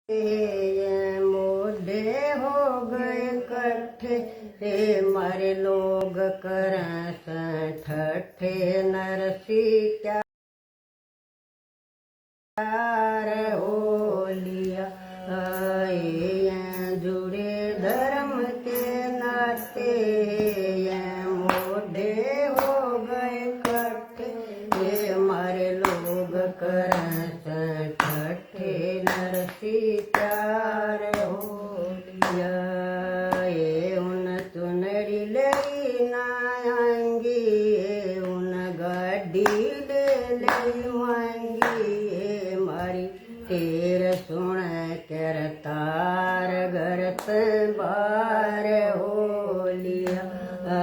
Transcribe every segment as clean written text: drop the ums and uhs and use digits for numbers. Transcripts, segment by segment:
ये मोढे हो गए इकट्ठे हे मारे लोग करें ठट्ठे नरसी क्या हो लिया ये जुड़े धर्म के नाते ये मोढे हो गए इकट्ठे हे मारे लोग करें ठट्ठे नरसी प्यार हो लिया ये उन चुनरी ले ना आएंगी ये उन गाड़ी ले मांगी ये मारी तेर सुन कर तार गरत बार हो लिया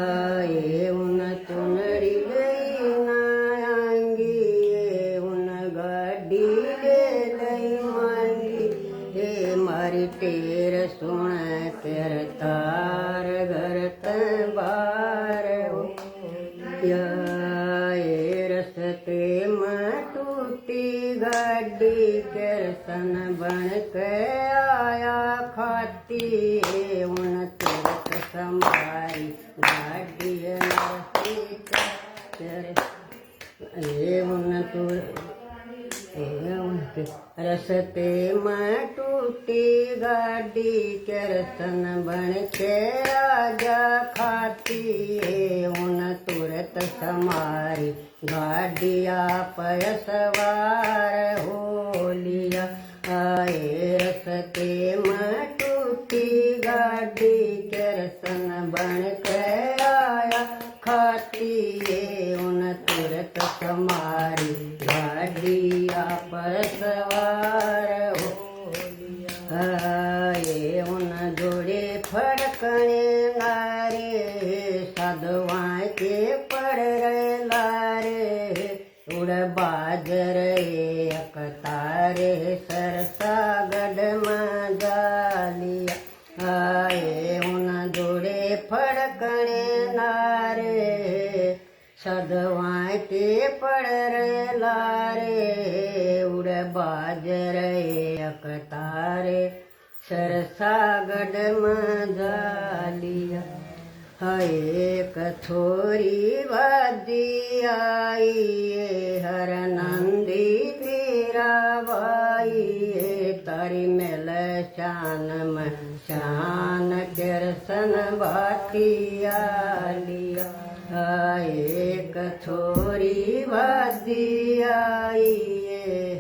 ये उन चुनरी ले ना आएंगी ये उन गाड़ी मारी टेर सुन कर तार गरत बार हो ये रस्ते में टूटी गाड़ी करसन बन के आया खाती उन तुरत समारी गाड़ी ये उन रस्ते में टूटी गाड़ी करसन बन के आजा खाती उन तुरत समारी गाड़िया पर सवार हो लिया आए रस्ते में टूटी गाड़ी करसन बन के आया खाती उन तुरत समारी गाड़िया पर सवार हो लिया ये उन जोड़े फड़कने लारे साधुआ के पड़ रहे लारे उड़ बाजर अकतारे सरसा गढ़ में जालिया आए उन जोड़े फड़कने लारे सदवा के पड़ रहे लारे उड़ बाजर अकतारे सरसा गढ़ में जालिया एक थोड़ी वादी आई हर नंदी तेरा बाई तारी मेल शान में शान करसन बाटिया लिया एक थोड़ी वादी आई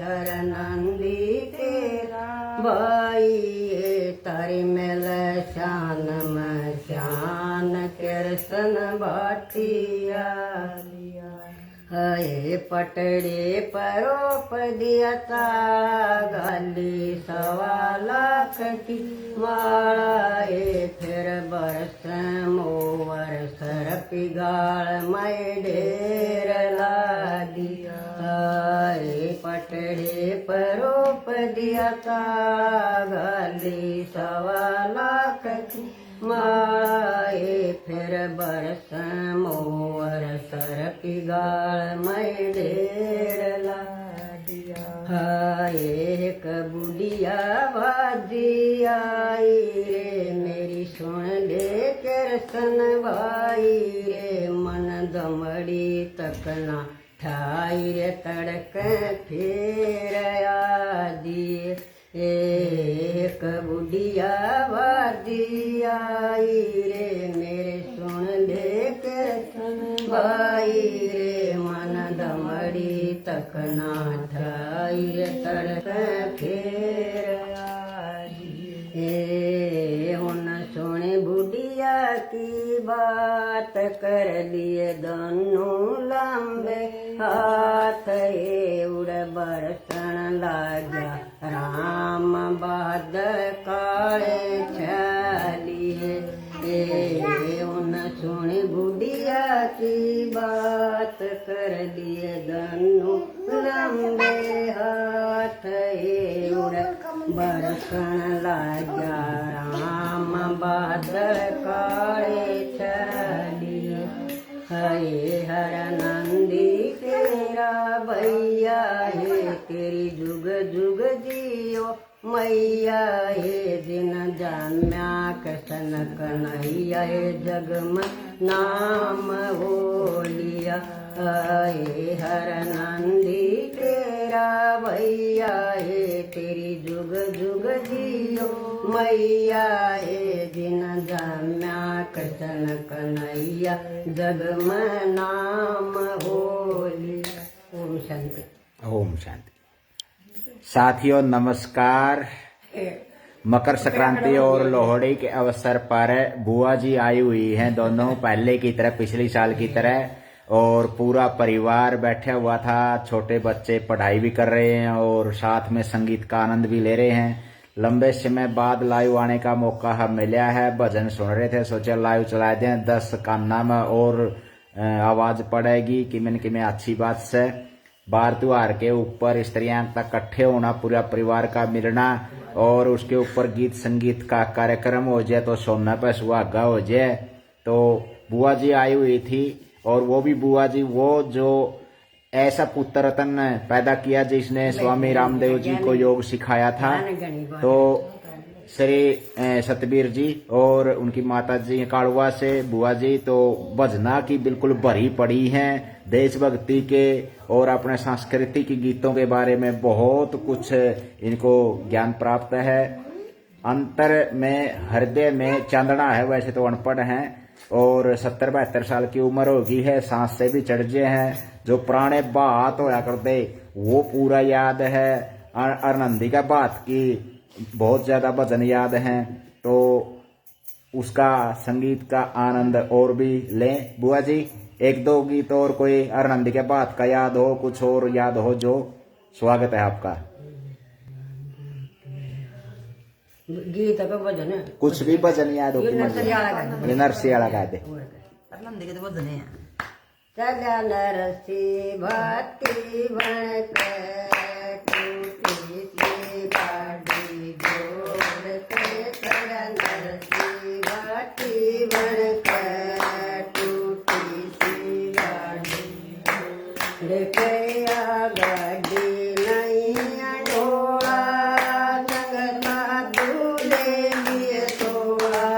हर नंदी तेरा बाई तारी मेल शान में शान करसन बाटिया लिया पटड़े परोप दिया ता गाली सवा लाख की माला फिर बरस मोवर सर पिगाड़ मैं ढेर ला दिया पटड़े परोप दिया ता गाली सवा लाख की माए फिर बरस मोवर सर पिगाड़ मैं ढेर ला दिया एक बुढ़िया बाजी आई रे मेरी सुन ले करसन भाई रे मन दमड़ी तकना ठाई रे तड़क फेर आदि एक बुढ़िया बाजी आई रे मेरे सुन ले करसन भाई रे मन दमड़ी तकना ठाई रे तड़क फेर उन सोने बुढ़िया की बात कर लिए दोनों लंबे हाथ उड़ बरसन लागा राम बाद काले छलिए उन सोने बुढ़िया की बात कर लिए दोनों लंबे हाथ उड़ बरसन लागा राम बाद काले छलिए हर नंदी तेरा भैया है तेरी जुग जुग जियो मैया हे दिन जाम्या कृष्ण कन्हैया हे जग में नाम होलिया हे हर नंदी तेरा भैया हे तेरी जुग जुग जियो मैया हे दिन जाम्या कृष्ण कन्हैया जग में नाम होलिया। ओम शांति। ओम शांति। साथियों नमस्कार। मकर संक्रांति और लोहड़ी के अवसर पर बुआ जी आई हुई हैं, दोनों पहले की तरह पिछले साल की तरह, और पूरा परिवार बैठा हुआ था। छोटे बच्चे पढ़ाई भी कर रहे हैं और साथ में संगीत का आनंद भी ले रहे हैं। लंबे समय बाद लाइव आने का मौका हमें मिला है। भजन सुन रहे थे, सोचा लाइव चला दें। 10 कान्ना में और आवाज पड़ेगी कि मैंने अच्छी बात से बार त्योहार के ऊपर स्त्रियां तक इकट्ठे होना, पूरा परिवार का मिलना और उसके ऊपर गीत संगीत का कार्यक्रम हो जाए तो सोना पे सुहागा हो जाए। तो बुआ जी आई हुई थी और वो भी बुआ जी वो जो ऐसा पुत्र रतन पैदा किया जिसने स्वामी रामदेव जी को योग सिखाया था। तो श्री सतबीर जी और उनकी माता जी कालवा से बुआ जी तो भजना की बिल्कुल भरी पड़ी हैं, देशभक्ति के और अपने सांस्कृतिक गीतों के बारे में बहुत कुछ इनको ज्ञान प्राप्त है। अंतर में हृदय में चांदना है, वैसे तो अनपढ़ हैं और 70-72 साल की उम्र होगी है, सांस से भी चढ़ गए हैं। जो पुराने बात होया करते वो पूरा याद है। अरनंदी का बात की बहुत ज्यादा भजन याद हैं, तो उसका संगीत का आनंद और भी लें। बुआ जी 1-2 गीत और कोई अरनंदी के बात का याद हो, कुछ और याद हो जो, स्वागत है आपका। गीत का भजन है, कुछ भी भजन याद हो, नरसी वाला गा दे। अरनंदी के तो भजन है। चला नरसी भाती बन के टूटी सी बाड़ी जोड़ के, चला नरसी भाती बन के टूटी सी बाड़ी लेके आ गाड़ी नहीं अडोड़ा, जगता दूल्हे लिए तोड़ा,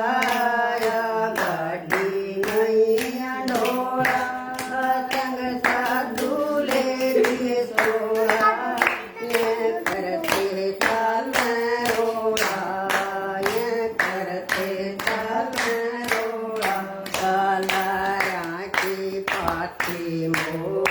गाड़ी नहीं अडोड़ा जगता दूल्हे लिए तोड़ा, ये करते साल रोड़ा, ये करते साल रोड़ा, काला की पाती मोड़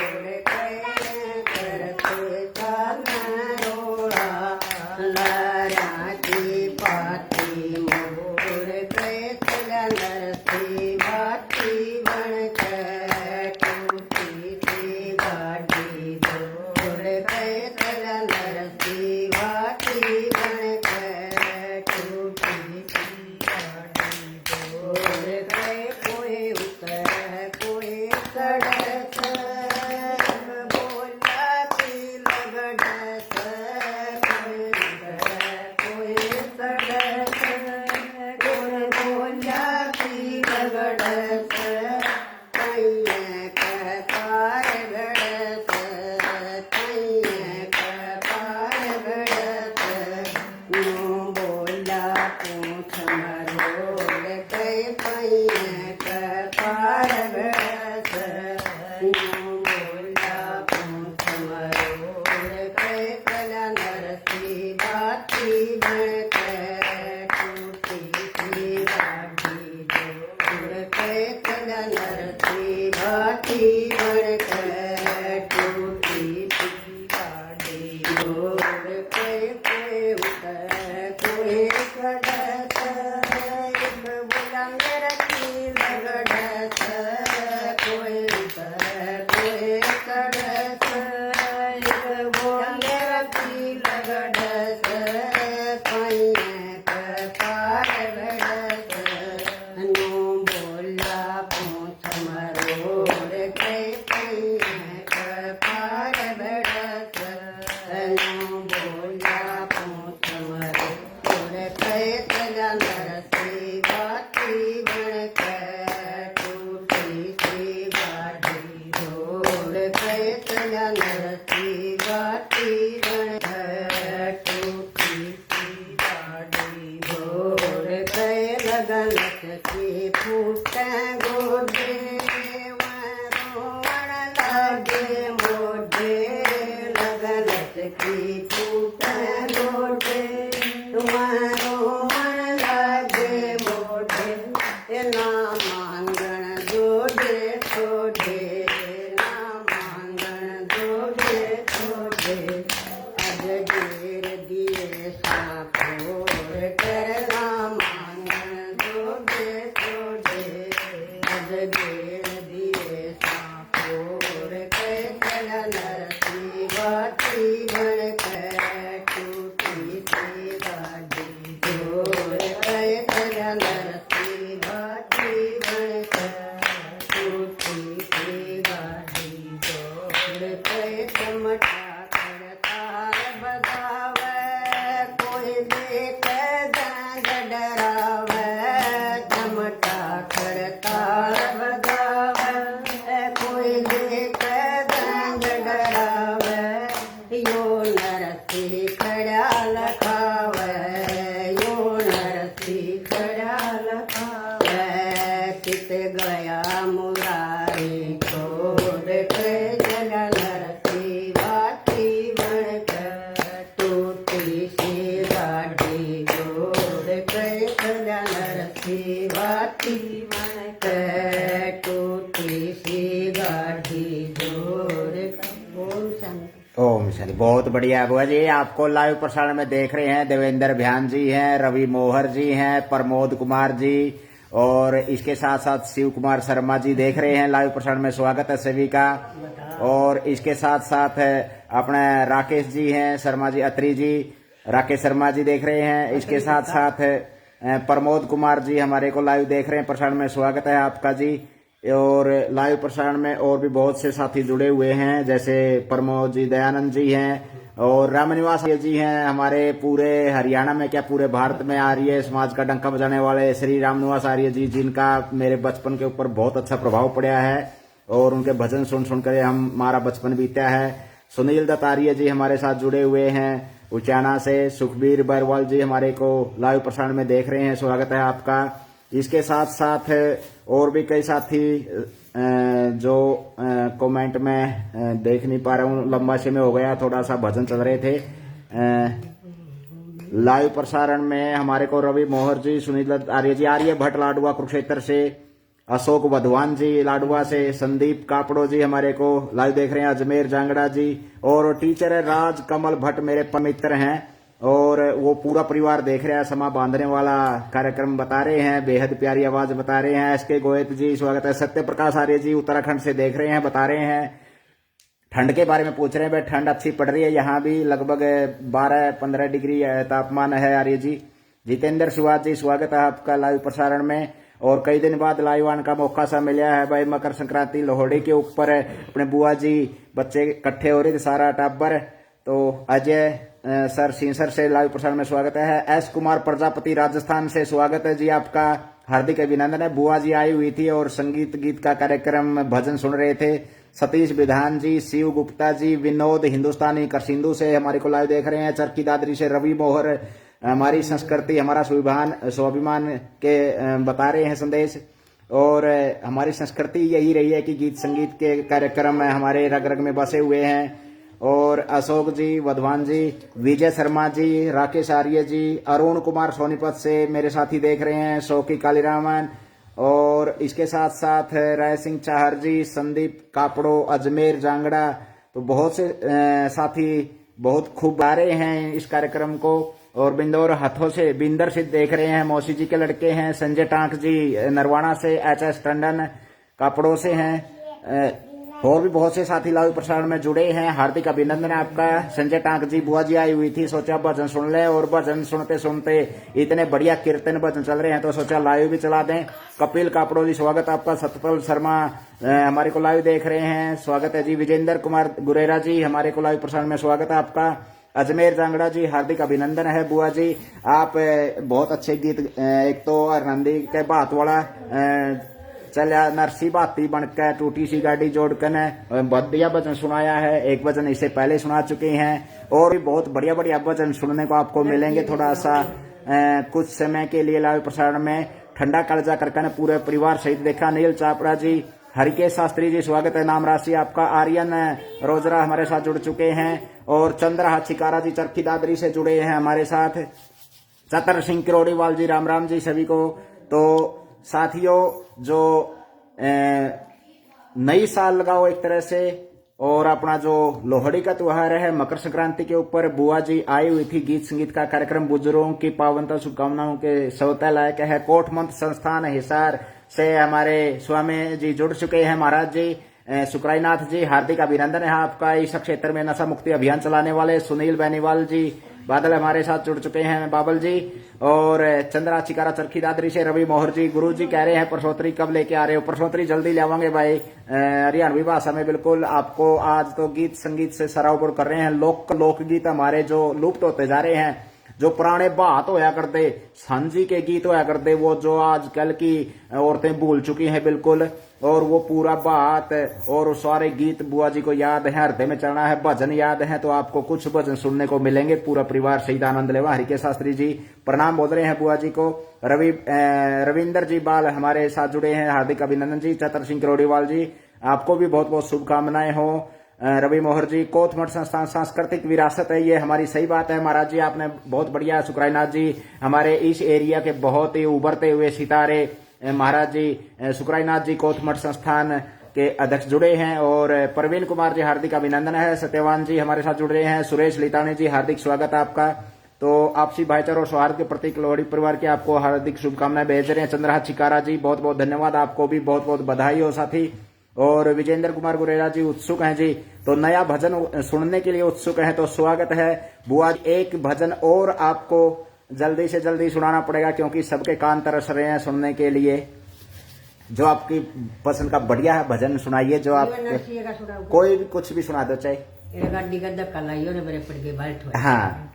लगन की फूटे गोडे रोवण लगे मोढे लगन की फूटे गोडे रोवण लगे मोढे ना मांगण जोडे छोडे ना मांगण जोडे छोडे अज ढेर दिए सापोर करना मांगण जोडे छोडे अज ढेर दिए सापोर कर नरसी बाटी बण कर टूटी सी गाड़ी जोर कर नरसी बाटी बण कर टूटी सी गाड़ी जोर कर चमटा तार बजावे कोई देख जांग डरावे चमटा कर तार बजावे कोई देख जांग डरावे यो नरसी खड़ा लखावे यो नरसी खड़ा लखावे चित गया मुरारी छोड़ के जग नरसी बाटी बण कर टूटी सी गाड़ी जोड़ के जग नरसी बाटी बण कर टूटी सी गाड़ी जोड़ कर बोल शंकर ओम शनि। बहुत बढ़िया बुआ जी। आपको लाइव प्रसारण में देख रहे हैं देवेंद्र भ्यान जी हैं, रवि मोहर जी हैं, प्रमोद कुमार जी और इसके साथ साथ शिव कुमार शर्मा जी देख रहे हैं लाइव प्रसारण में। स्वागत है सभी का। और इसके साथ साथ अपने राकेश जी हैं, शर्मा जी अत्री जी, राकेश शर्मा जी देख रहे हैं। इसके साथ साथ प्रमोद कुमार जी हमारे को लाइव देख रहे हैं प्रसारण में। स्वागत है आपका जी। और लाइव प्रसारण में और भी बहुत से साथी जुड़े हुए हैं, जैसे प्रमोद जी, दयानंद जी हैं और रामनिवास जी हैं। हमारे पूरे हरियाणा में क्या पूरे भारत में आर्य समाज का डंका बजाने वाले श्री रामनिवास आर्य जी, जिनका मेरे बचपन के ऊपर बहुत अच्छा प्रभाव पड़ा है और उनके भजन सुन सुनकर हमारा बचपन बीता है। सुनील दत्त आर्य जी हमारे साथ जुड़े हुए हैं उचाना से। सुखबीर बरवाल जी हमारे को लाइव प्रसारण में देख रहे हैं। स्वागत है आपका। इसके साथ साथ और भी कई साथी जो कमेंट में देख नहीं पा रहा हूँ, लंबा समय हो गया, थोड़ा सा भजन चल रहे थे। लाइव प्रसारण में हमारे को रवि मोहर जी, सुनील आर्य जी, आर्य भट्ट लाडुआ कुरुक्षेत्र से, अशोक वधवान जी लाडुआ से, संदीप कापड़ो जी हमारे को लाइव देख रहे हैं, अजमेर जांगड़ा जी, और टीचर राज कमल भट्ट मेरे मित्र हैं और वो पूरा परिवार देख रहा है। समा बांधने वाला कार्यक्रम बता रहे हैं, बेहद प्यारी आवाज बता रहे हैं। एसके गोयत जी स्वागत है। सत्य प्रकाश आर्य जी उत्तराखंड से देख रहे हैं, बता रहे हैं। ठंड के बारे में पूछ रहे हैं, भाई ठंड अच्छी पड़ रही है, यहाँ भी लगभग 12-15 डिग्री तापमान है आर्य जी। जितेंद्र सुहास जी स्वागत है आपका लाइव प्रसारण में। और कई दिन बाद लाइव आने का मौका सा मिला है भाई। मकर संक्रांति लोहड़ी के ऊपर अपने बुआ जी बच्चे इकट्ठे हो रहे थे, सारा टाबर। तो अजय सर सिंसर से लाइव प्रसारण में स्वागत है। एस कुमार प्रजापति राजस्थान से स्वागत है जी आपका, हार्दिक अभिनंदन है। बुआ जी आई हुई थी और संगीत गीत का कार्यक्रम भजन सुन रहे थे। सतीश विधान जी, शिव गुप्ता जी, विनोद हिंदुस्तानी करसिंधु से हमारे को लाइव देख रहे हैं। चरखी दादरी से रवि मोहर, हमारी संस्कृति हमारा स्वाभिमान के बता रहे हैं संदेश। और हमारी संस्कृति यही रही है कि गीत संगीत के कार्यक्रम हमारे रग रग में बसे हुए हैं। और अशोक जी, वधवान जी, विजय शर्मा जी, राकेश आर्य जी, अरुण कुमार सोनीपत से मेरे साथी देख रहे हैं, शौकी कालीरामन। और इसके साथ साथ राय सिंह चाहर जी, संदीप कापड़ो, अजमेर जांगड़ा। तो बहुत से साथी बहुत खूब आ रहे हैं इस कार्यक्रम को। और बिंदौर हाथों से बिंदर से देख रहे हैं, मौसी जी के लड़के हैं। संजय टांक जी नरवाना से, एच.एस. टंडन कापड़ों से हैं। और भी बहुत से साथी लाइव प्रसारण में जुड़े हैं, हार्दिक अभिनंदन है आपका। संजय टांक जी, बुआ जी आई हुई थी, सोचा भजन सुन ले। और भजन सुनते सुनते इतने बढ़िया कीर्तन भजन चल रहे हैं तो सोचा लाइव भी चला दें। कपिल कापड़ो जी स्वागत आपका। सतपाल शर्मा हमारे को लाइव देख रहे हैं, स्वागत है जी। विजेंद्र कुमार गुरेरा जी हमारे को लाइव प्रसारण में स्वागत है आपका। अजमेर जांगड़ा जी हार्दिक अभिनंदन है। बुआ जी आप बहुत अच्छे गीत, एक तो नंदी के बात वाला चलिया नरसी बाती बनकर टूटी सी गाड़ी जोड़कर बढ़िया भजन सुनाया है। एक भजन इससे पहले सुना चुके हैं और भी बहुत बढ़िया बढ़िया भजन सुनने को आपको मिलेंगे। थोड़ा सा कुछ समय के लिए लाइव प्रसारण में ठंडा कालजा करके पूरे परिवार सहित देखा। नील चापड़ा जी, हरिकेश शास्त्री जी स्वागत है, नाम राशि आपका। आर्यन रोजरा हमारे साथ जुड़ चुके हैं और चंद्रहा छिकारा जी चरखी दादरी से जुड़े हैं हमारे साथ। चतर सिंह किरोड़ीवाल जी, राम राम जी सभी को। तो साथियों, जो नई साल लगाओ एक तरह से, और अपना जो लोहड़ी का त्योहार है मकर संक्रांति के ऊपर बुआ जी आई हुई थी। गीत संगीत का कार्यक्रम बुजुर्गों की पावनता शुभकामनाओं के सौते लायक है। कोटमंत संस्थान हिसार से हमारे स्वामी जी जुड़ चुके हैं। महाराज जी सुक्राईनाथ जी, हार्दिक अभिनंदन है आपका। इस क्षेत्र में नशा मुक्ति अभियान चलाने वाले सुनील बेनीवाल जी बादल हमारे साथ जुड़ चुके हैं, बाबल जी। और चंद्रा चिकारा चरखी दादरी से रवि मोहर जी, गुरु जी कह रहे हैं परसोतरी कब लेके आ रहे हो? परसोतरी जल्दी ले आवांगे भाई, हरियाणवी भाषा में बिल्कुल आपको। आज तो गीत संगीत से सराबोर कर रहे हैं। लोकगीत हमारे जो लुप्त होते जा रहे हैं, जो पुराने बात होया करते, सांझी के गीत होया करते, वो जो आजकल की औरतें भूल चुकी हैं बिल्कुल। और वो पूरा बात और सारे गीत बुआ जी को याद है, हृदय में चलना है। भजन याद है तो आपको कुछ भजन सुनने को मिलेंगे। पूरा परिवार सहित आनंद लेवा। हरिकेश शास्त्री जी प्रणाम बोल रहे हैं बुआ जी को। रविंदर जी बाल हमारे साथ जुड़े हैं, हार्दिक अभिनंदन जी। चतर सिंह किरोड़ीवाल जी, आपको भी बहुत बहुत शुभकामनाएं हो। रवि मोहर जी, कोटमठ संस्थान सांस्कृतिक विरासत है, ये हमारी सही बात है महाराज जी, आपने बहुत बढ़िया। सुक्राईनाथ जी, हमारे इस एरिया के बहुत ही उभरते हुए सितारे महाराज जी सुक्राईनाथ जी कोटमठ संस्थान के अध्यक्ष जुड़े हैं। और प्रवीण कुमार जी, हार्दिक अभिनंदन है। सत्यवान जी हमारे साथ जुड़ रहे हैं। सुरेश लितानी जी, हार्दिक स्वागत है आपका। तो आपसी भाईचारा और सौहार्द के प्रतीक लोहड़ी परिवार की आपको हार्दिक शुभकामनाएं भेज रहे हैं। चंद्रहा चिकारा जी, बहुत बहुत धन्यवाद, आपको भी बहुत बहुत बधाई हो साथी। और विजेंद्र कुमार गुरेला जी उत्सुक हैं जी, तो नया भजन सुनने के लिए उत्सुक हैं, तो स्वागत है बुआ। एक भजन और आपको जल्दी से जल्दी सुनाना पड़ेगा क्योंकि सबके कान तरस रहे हैं सुनने के लिए। जो आपकी पसंद का बढ़िया है भजन सुनाइए, जो आप कोई भी कुछ भी सुना दो चाहे। हाँ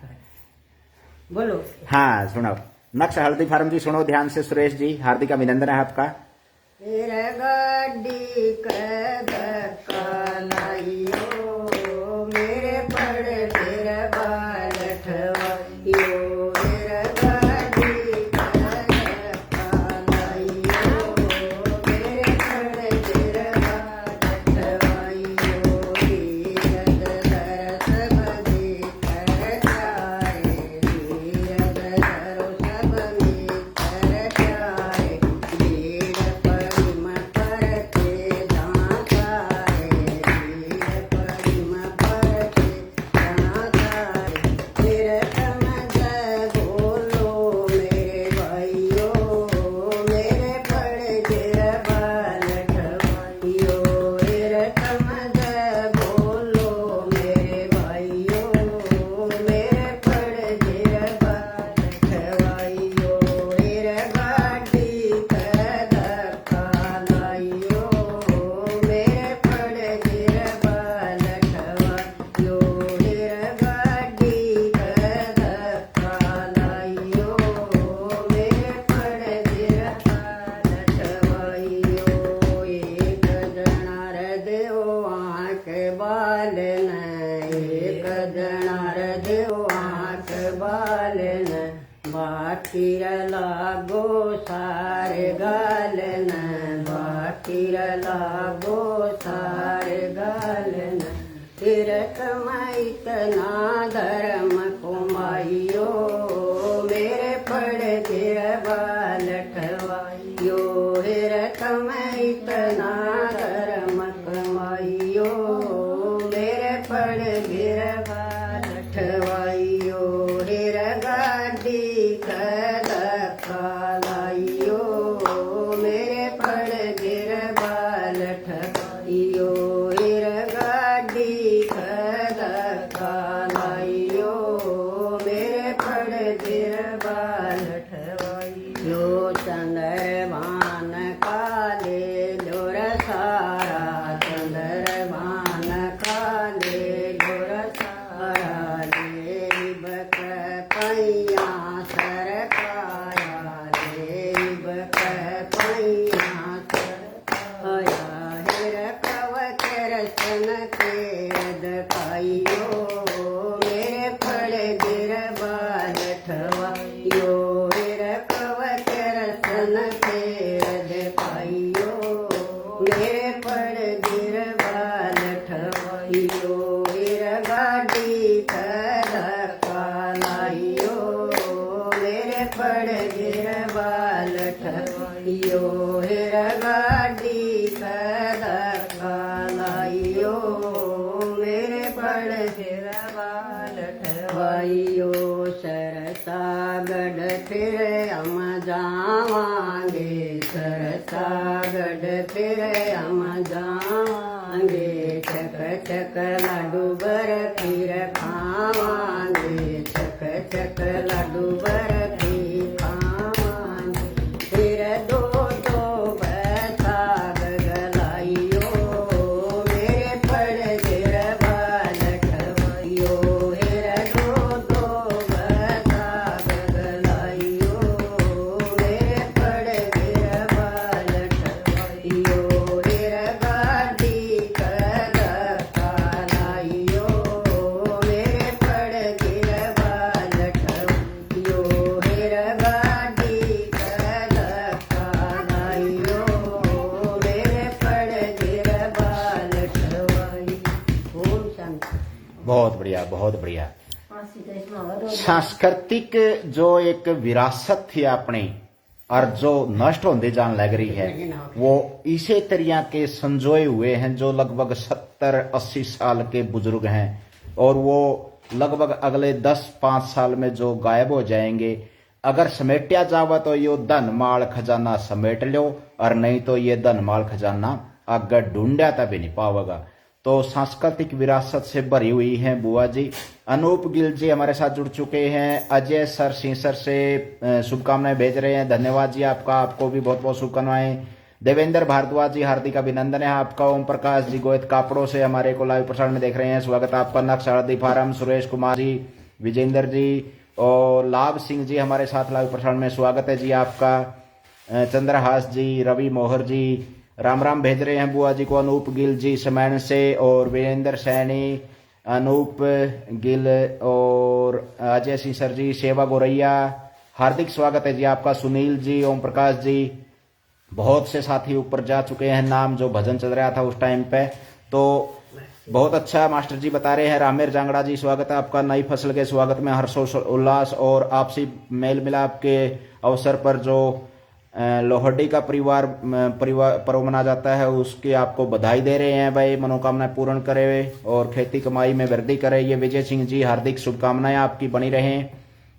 बोलो। हाँ सुनाओ। नक्श हल्दी फार्म जी सुनो ध्यान से। सुरेश जी, हार्दिक अभिनंदन है आपका। गाड़ी धक्का लाइयो, मेरे पड़ फिर बाल ठवाइयो। मेरा गाड़ी धक्का लाइयो, मेरे पड़ फिर बाल ठवाइयो। धीरज धर सब मित्र प्यारे, धीरज धरो सब मित्र प्यारे। बाकीर लागो सारे गालन, बाकीर लागो सारे गालन। फिर कमाइतना धर्म कुमाइयो, मेरे पड़ फिर बाल ठवाइयो। फिर कमाइतना धर्म कुमाइयो, मेरे पड़ फिर बाल ठवाइयो। फिर गाड़ी धक्का लाइयो, मेरे पड़ फिर बाल ठवाइयो। फिर गाड़ी धक्का लाइयो, मेरे पड़ फिर बाल ठवाइयो। चंद्रभान काले जोर सारा, चंद्रभान काले जोर सारा। देव पैया सरकाया, देव पैया सरकाया। हिर कवचर सन के दखाइयो, मेरे पड़ गिर बाल ठवाइयो। हिर कवचर सन पड़ गिर बाल ठवाइयो हेर गाड़ी कदका लाइयो मेरे पड़ गिर बाल ठवाइयो सरसा गढ़ फिर हम जावांगे सरसा गढ़ फिर हम जावांगे चक चक लाडू बर्फी खावांगे चक चक लाडू बर्फी खावांगे फिर दो दो बैठा गगलाइयो मेरे पड़ गिर बाल ठवाइयो हेर दो दो बैठा गगलाइयो मेरे पड़ गिर बाल ठवाइयो हेर गाड़ी कदका लाइयो मेरे पड़ गिर बाल ठवाइयो हेर गाड़ी कदका लाइयो मेरे पड़ गिर बाल ठवाइयो। ओम शांति। बहुत बढ़िया, बहुत बढ़िया। सांस्कृतिक जो एक विरासत थी अपनी और जो नष्ट होने जान लग रही है वो इसी तरह के संजोए हुए हैं जो लगभग 70-80 साल के बुजुर्ग हैं और वो लगभग अगले 10-5 साल में जो गायब हो जाएंगे। अगर समेटा जावा तो यो धन माल खजाना समेट लो और नहीं तो ये धन माल खजाना आगे ढूंढा तभी नहीं पावेगा। तो सांस्कृतिक विरासत से भरी हुई है बुआ जी। अनूप गिल जी हमारे साथ जुड़ चुके हैं। अजय सर सिंसर से शुभकामनाएं भेज रहे हैं, धन्यवाद जी आपका, आपको भी बहुत बहुत शुभकामनाएं। देवेंद्र भारद्वाज जी हार्दिक अभिनंदन है आपका। ओम प्रकाश जी गोयत कापड़ों से हमारे को लाइव प्रसारण में देख रहे हैं, स्वागत है आपका। नक्श हरदी फार्म सुरेश कुमार जी, विजेंद्र जी और लाभ सिंह जी हमारे साथ लाइव प्रसारण में, स्वागत है जी आपका। चंद्रहास जी, रवि मोहर जी राम राम भेज रहे हैं बुआ जी को। अनूप गिल जी समैन से और वीरेंद्र सैनी, अनूप गिल और अजय सिंह सर जी, सेवा गोरैया हार्दिक स्वागत है जी आपका। सुनील जी, ओम प्रकाश जी, बहुत से साथी ऊपर जा चुके हैं नाम जो भजन चल रहा था उस टाइम पे, तो बहुत अच्छा मास्टर जी बता रहे हैं। रामेर जांगड़ा जी स्वागत है आपका। नई फसल के स्वागत में हर्षोल्लास उल्लास और आपसी मेल मिलाप के अवसर पर जो लोहड़ी का परिवार पर्व मना जाता है उसकी आपको बधाई दे रहे हैं भाई, मनोकामनाएं पूर्ण करे और खेती कमाई में वृद्धि करे। ये विजय सिंह जी हार्दिक शुभकामनाएं आपकी बनी रहें।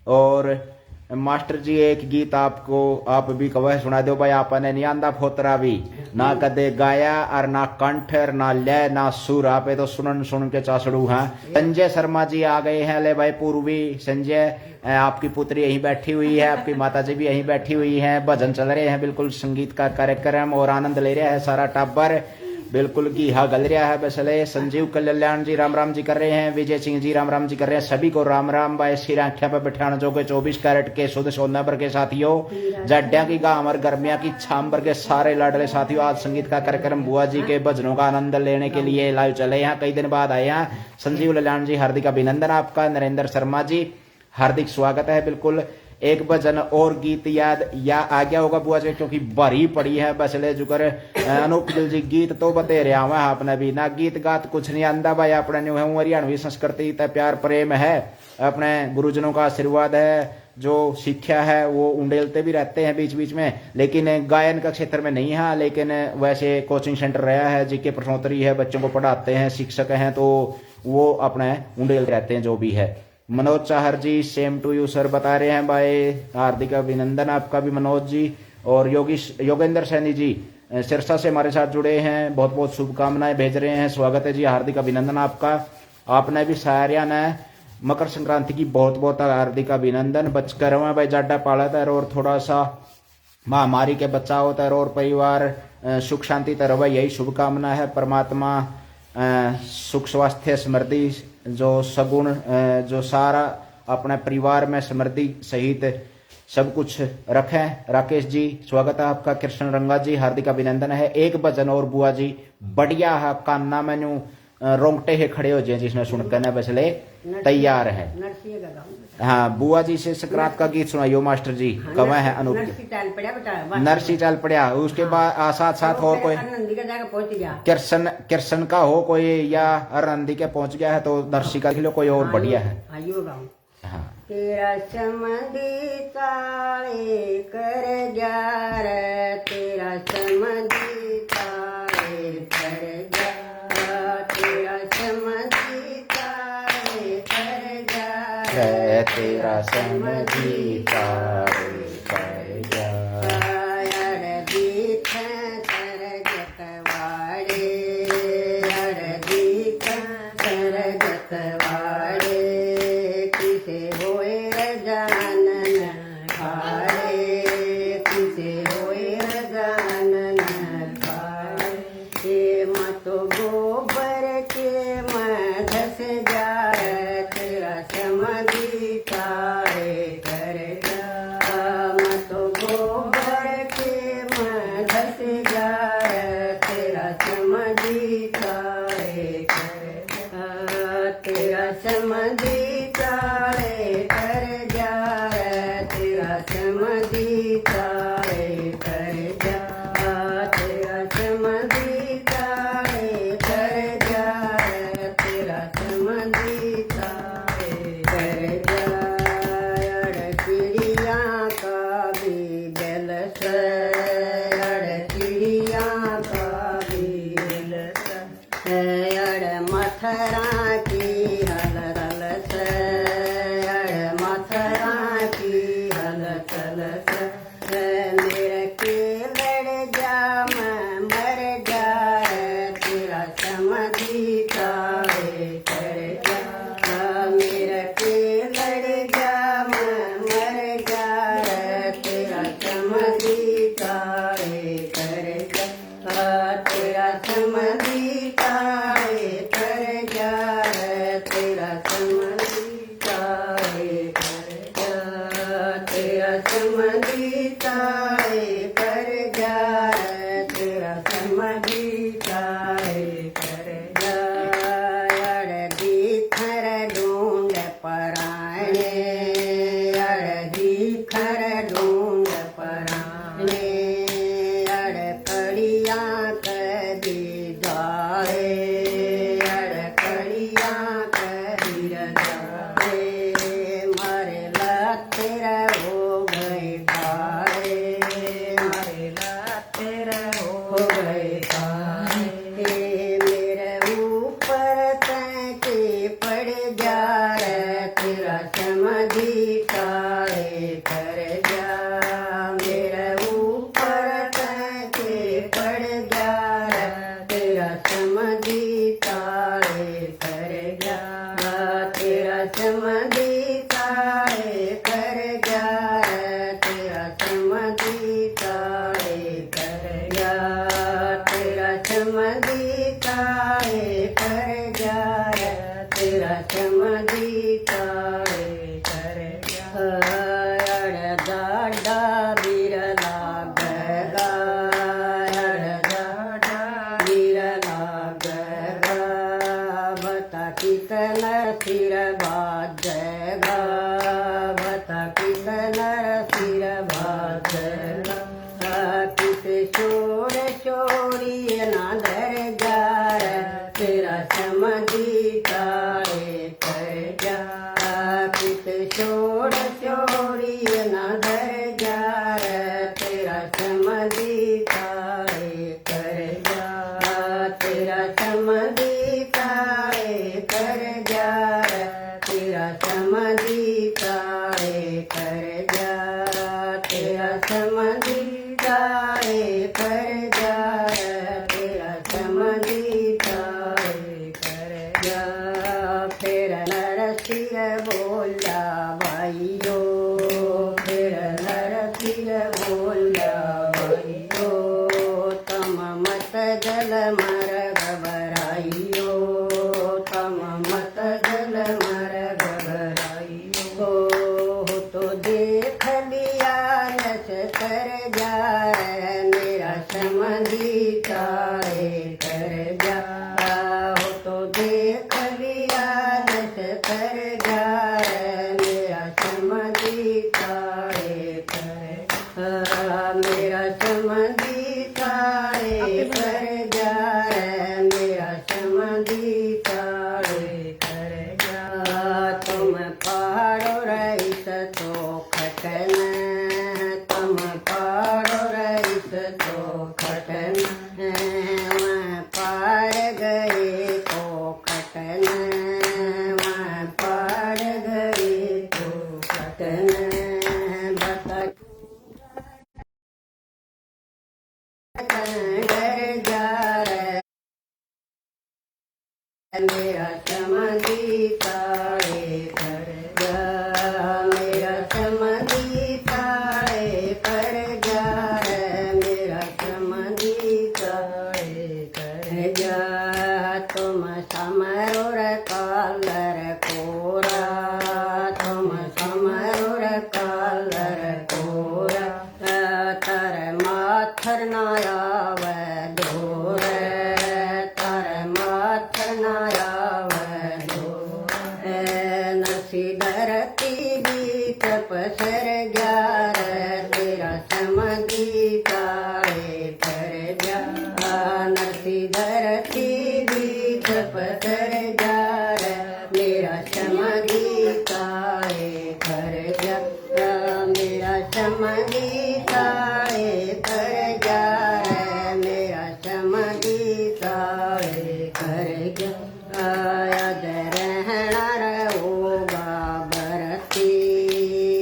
और मास्टर जी एक गीत आपको आप भी कवह सुना दो भाई, आपने नहीं आंदा फोतरा भी ना कदे गाया और ना कंठ ना लय ना सुर, आपे तो सुन के चासड़ू हैं। संजय शर्मा जी आ गए हैं, ले भाई पूर्वी संजय, आपकी पुत्री यहीं बैठी हुई है, आपकी माता जी भी यहीं बैठी हुई हैं, भजन चल रहे हैं, बिल्कुल संगीत का कार्यक्रम और आनंद ले रहा है सारा टाबर, बिल्कुल की हा गल रहा है बसले। संजीव कल्याण जी राम राम जी कर रहे हैं, विजय सिंह जी राम राम जी कर रहे हैं, सभी को राम राम भाई। सिर आंखिया पर बिठाना जो के 24 कैरेट के शुद्ध सोना पर के साथियों, जड्डा की गांव और गर्मिया की छाम पर के सारे लाडले साथियों, आज संगीत का कार्यक्रम बुआ जी के भजनों का आनंद लेने के लिए लाइव चले यहाँ, कई दिन बाद आए हैं। संजीव कल्याण जी हार्दिक अभिनंदन आपका। नरेंद्र शर्मा जी हार्दिक स्वागत है। बिल्कुल एक भजन और गीत याद या आ गया होगा बुआ जी क्योंकि भरी पड़ी है बसले जुकर। अनूप गिल जी गीत तो बते रहा हुआ आपने भी ना, गीत गात कुछ नहीं आंदा भाई, अपने न्यू है हरियाणवी संस्कृति तय प्यार प्रेम है, अपने गुरुजनों का आशीर्वाद है, जो शिक्षा है वो उंडेलते भी रहते हैं बीच बीच में, लेकिन गायन का क्षेत्र में नहीं है। लेकिन वैसे कोचिंग सेंटर रहा है, जीके प्रश्नोत्तरी है, बच्चों को पढ़ाते हैं, शिक्षक हैं, तो वो अपने उंडेल रहते हैं जो भी है। मनोज चाहर जी सेम टू यू सर बता रहे हैं भाई, हार्दिक अभिनंदन आपका भी मनोज जी। और योगेंद्र सैनी जी सिरसा से हमारे साथ जुड़े हैं, बहुत बहुत शुभकामनाएं भेज रहे हैं, स्वागत है जी, हार्दिक अभिनंदन आपका। आपने भी सारिया ने मकर संक्रांति की बहुत बहुत हार्दिक अभिनंदन। बचकर हुआ भाई जाडा पाला तर और थोड़ा सा महामारी के बचाव तर और परिवार सुख शांति तर यही शुभकामना है। परमात्मा सुख स्वास्थ्य समृद्धि जो सगुण जो सारा अपने परिवार में समृद्धि सहित सब कुछ रखें। राकेश जी स्वागत है आपका। कृष्ण रंगा जी हार्दिक अभिनंदन है। एक भजन और बुआ जी बढ़िया है, कान्ना मैनू रोंगटे है खड़े हो जाए जिसने सुनकर न बसले तैयार है। हाँ बुआ जी से संक्रांत का गीत सुनाइयो मास्टर जी। कब है अनूप नरसी चाल पड़ा, उसके बाद साथ साथ और कोई कृष्ण का हो कोई या नंदी के पहुंच गया है तो नरसी का लिख लो कोई और बढ़िया है। तेरा समदीता कर जार तेरा समझी तारे कर जा तेरा समझी तारे कर जा तेरा समझी तारे कर जा अड़दीठ सरजत वाड़े अड़दीठ सरजत वाड़े किसे होए जानन खाड़े किसे होए जानन खाड़े के मतो गोबर के मधस जाए तेरा समझी तारे कर जा मतो गोबर के मधस जाए तेरा समझी तारे कर जा तेरा समझी तारे कर जा तेरा समझी तारे कर जा तेरा समझी तारे कर जा तेरा समझी तारे कर जा चिड़िया का भी बेल से चिड़िया का भी बेल से मथुरा की हलचल से मथुरा की हलचल से मेरे के लड़ जा मैं मर जा तेरा समझी तारे कर जा मेरे के लड़ जा मैं मर जा तेरा समझी तारे कर जा तेरा समझी तारे कर जा तेरा समझी तारे कर जा तेरा समझी तारे कर जा तेरा समझी तारे कर जा अड़दी खर ढूंढ पराणे अड़दी खर ढूंढ पराणे अड़कड़िया कदी जाए अड़कड़िया कदी जाए मारे लतेर हो गए ढाए मारे लतेर हो गए ढाए मेरे ऊपर तैके पड़ जा तेरा समझी तारे कर जा मेरे ऊपर तैके पड़ जा तेरा समझी तारे कर जा तेरा समझी तारे कर जा तेरा समझी तारे कर जा तेरा समझी तारे कर जा तेरा समझी तारे कर जा डाडा बिरला गगा डाडा बिरला गगा बता कितना सिर बाजेगा बता कितना सिर बाजेगा किसे छोड़ छोड़ी ना धर जा तेरा समझी तारे कर जा किसे छोड़ छोड़ी ना धर जा तेरा समझी तारे कर जा तेरा समझी तारे कर जा तेरा समझी तारे कर जा तेरा समझी तारे कर जा तेरा समझी तारे कर जा फिर नरसिंह बोला भाइयो फिर नरसिंह बोला भाइयो तम मत जल मर घबराइयो तम मत जल मर घबराइयो तो देख लिया नच कर जा मेरा समझी तारे कर जा तो देख लिया नच कर जा मेरा समझी तारे कर मेरा समझी तारे कर जा मेरा समझी तारे कर जा तुम पारो रही तो खटन डर जा रे मेरा समधी तारे कर जा मेरा समधी तारे कर जा रे मेरा समधी तारे कर जा तुम समरोर कालर कोरा तुम समरोर कालर कोरा तर माथर नायाव डोर तर माथर नायाव डोर नसी धरती बीच पसर ग्यार तेरा समधी तारे कर जा नसी धरती बीच पसर ग्यार मेरा समधी तारे कर जा मेरा समधी तारे कर जा मेरा समधी तारे कर जा याद रहना रहोगा बरती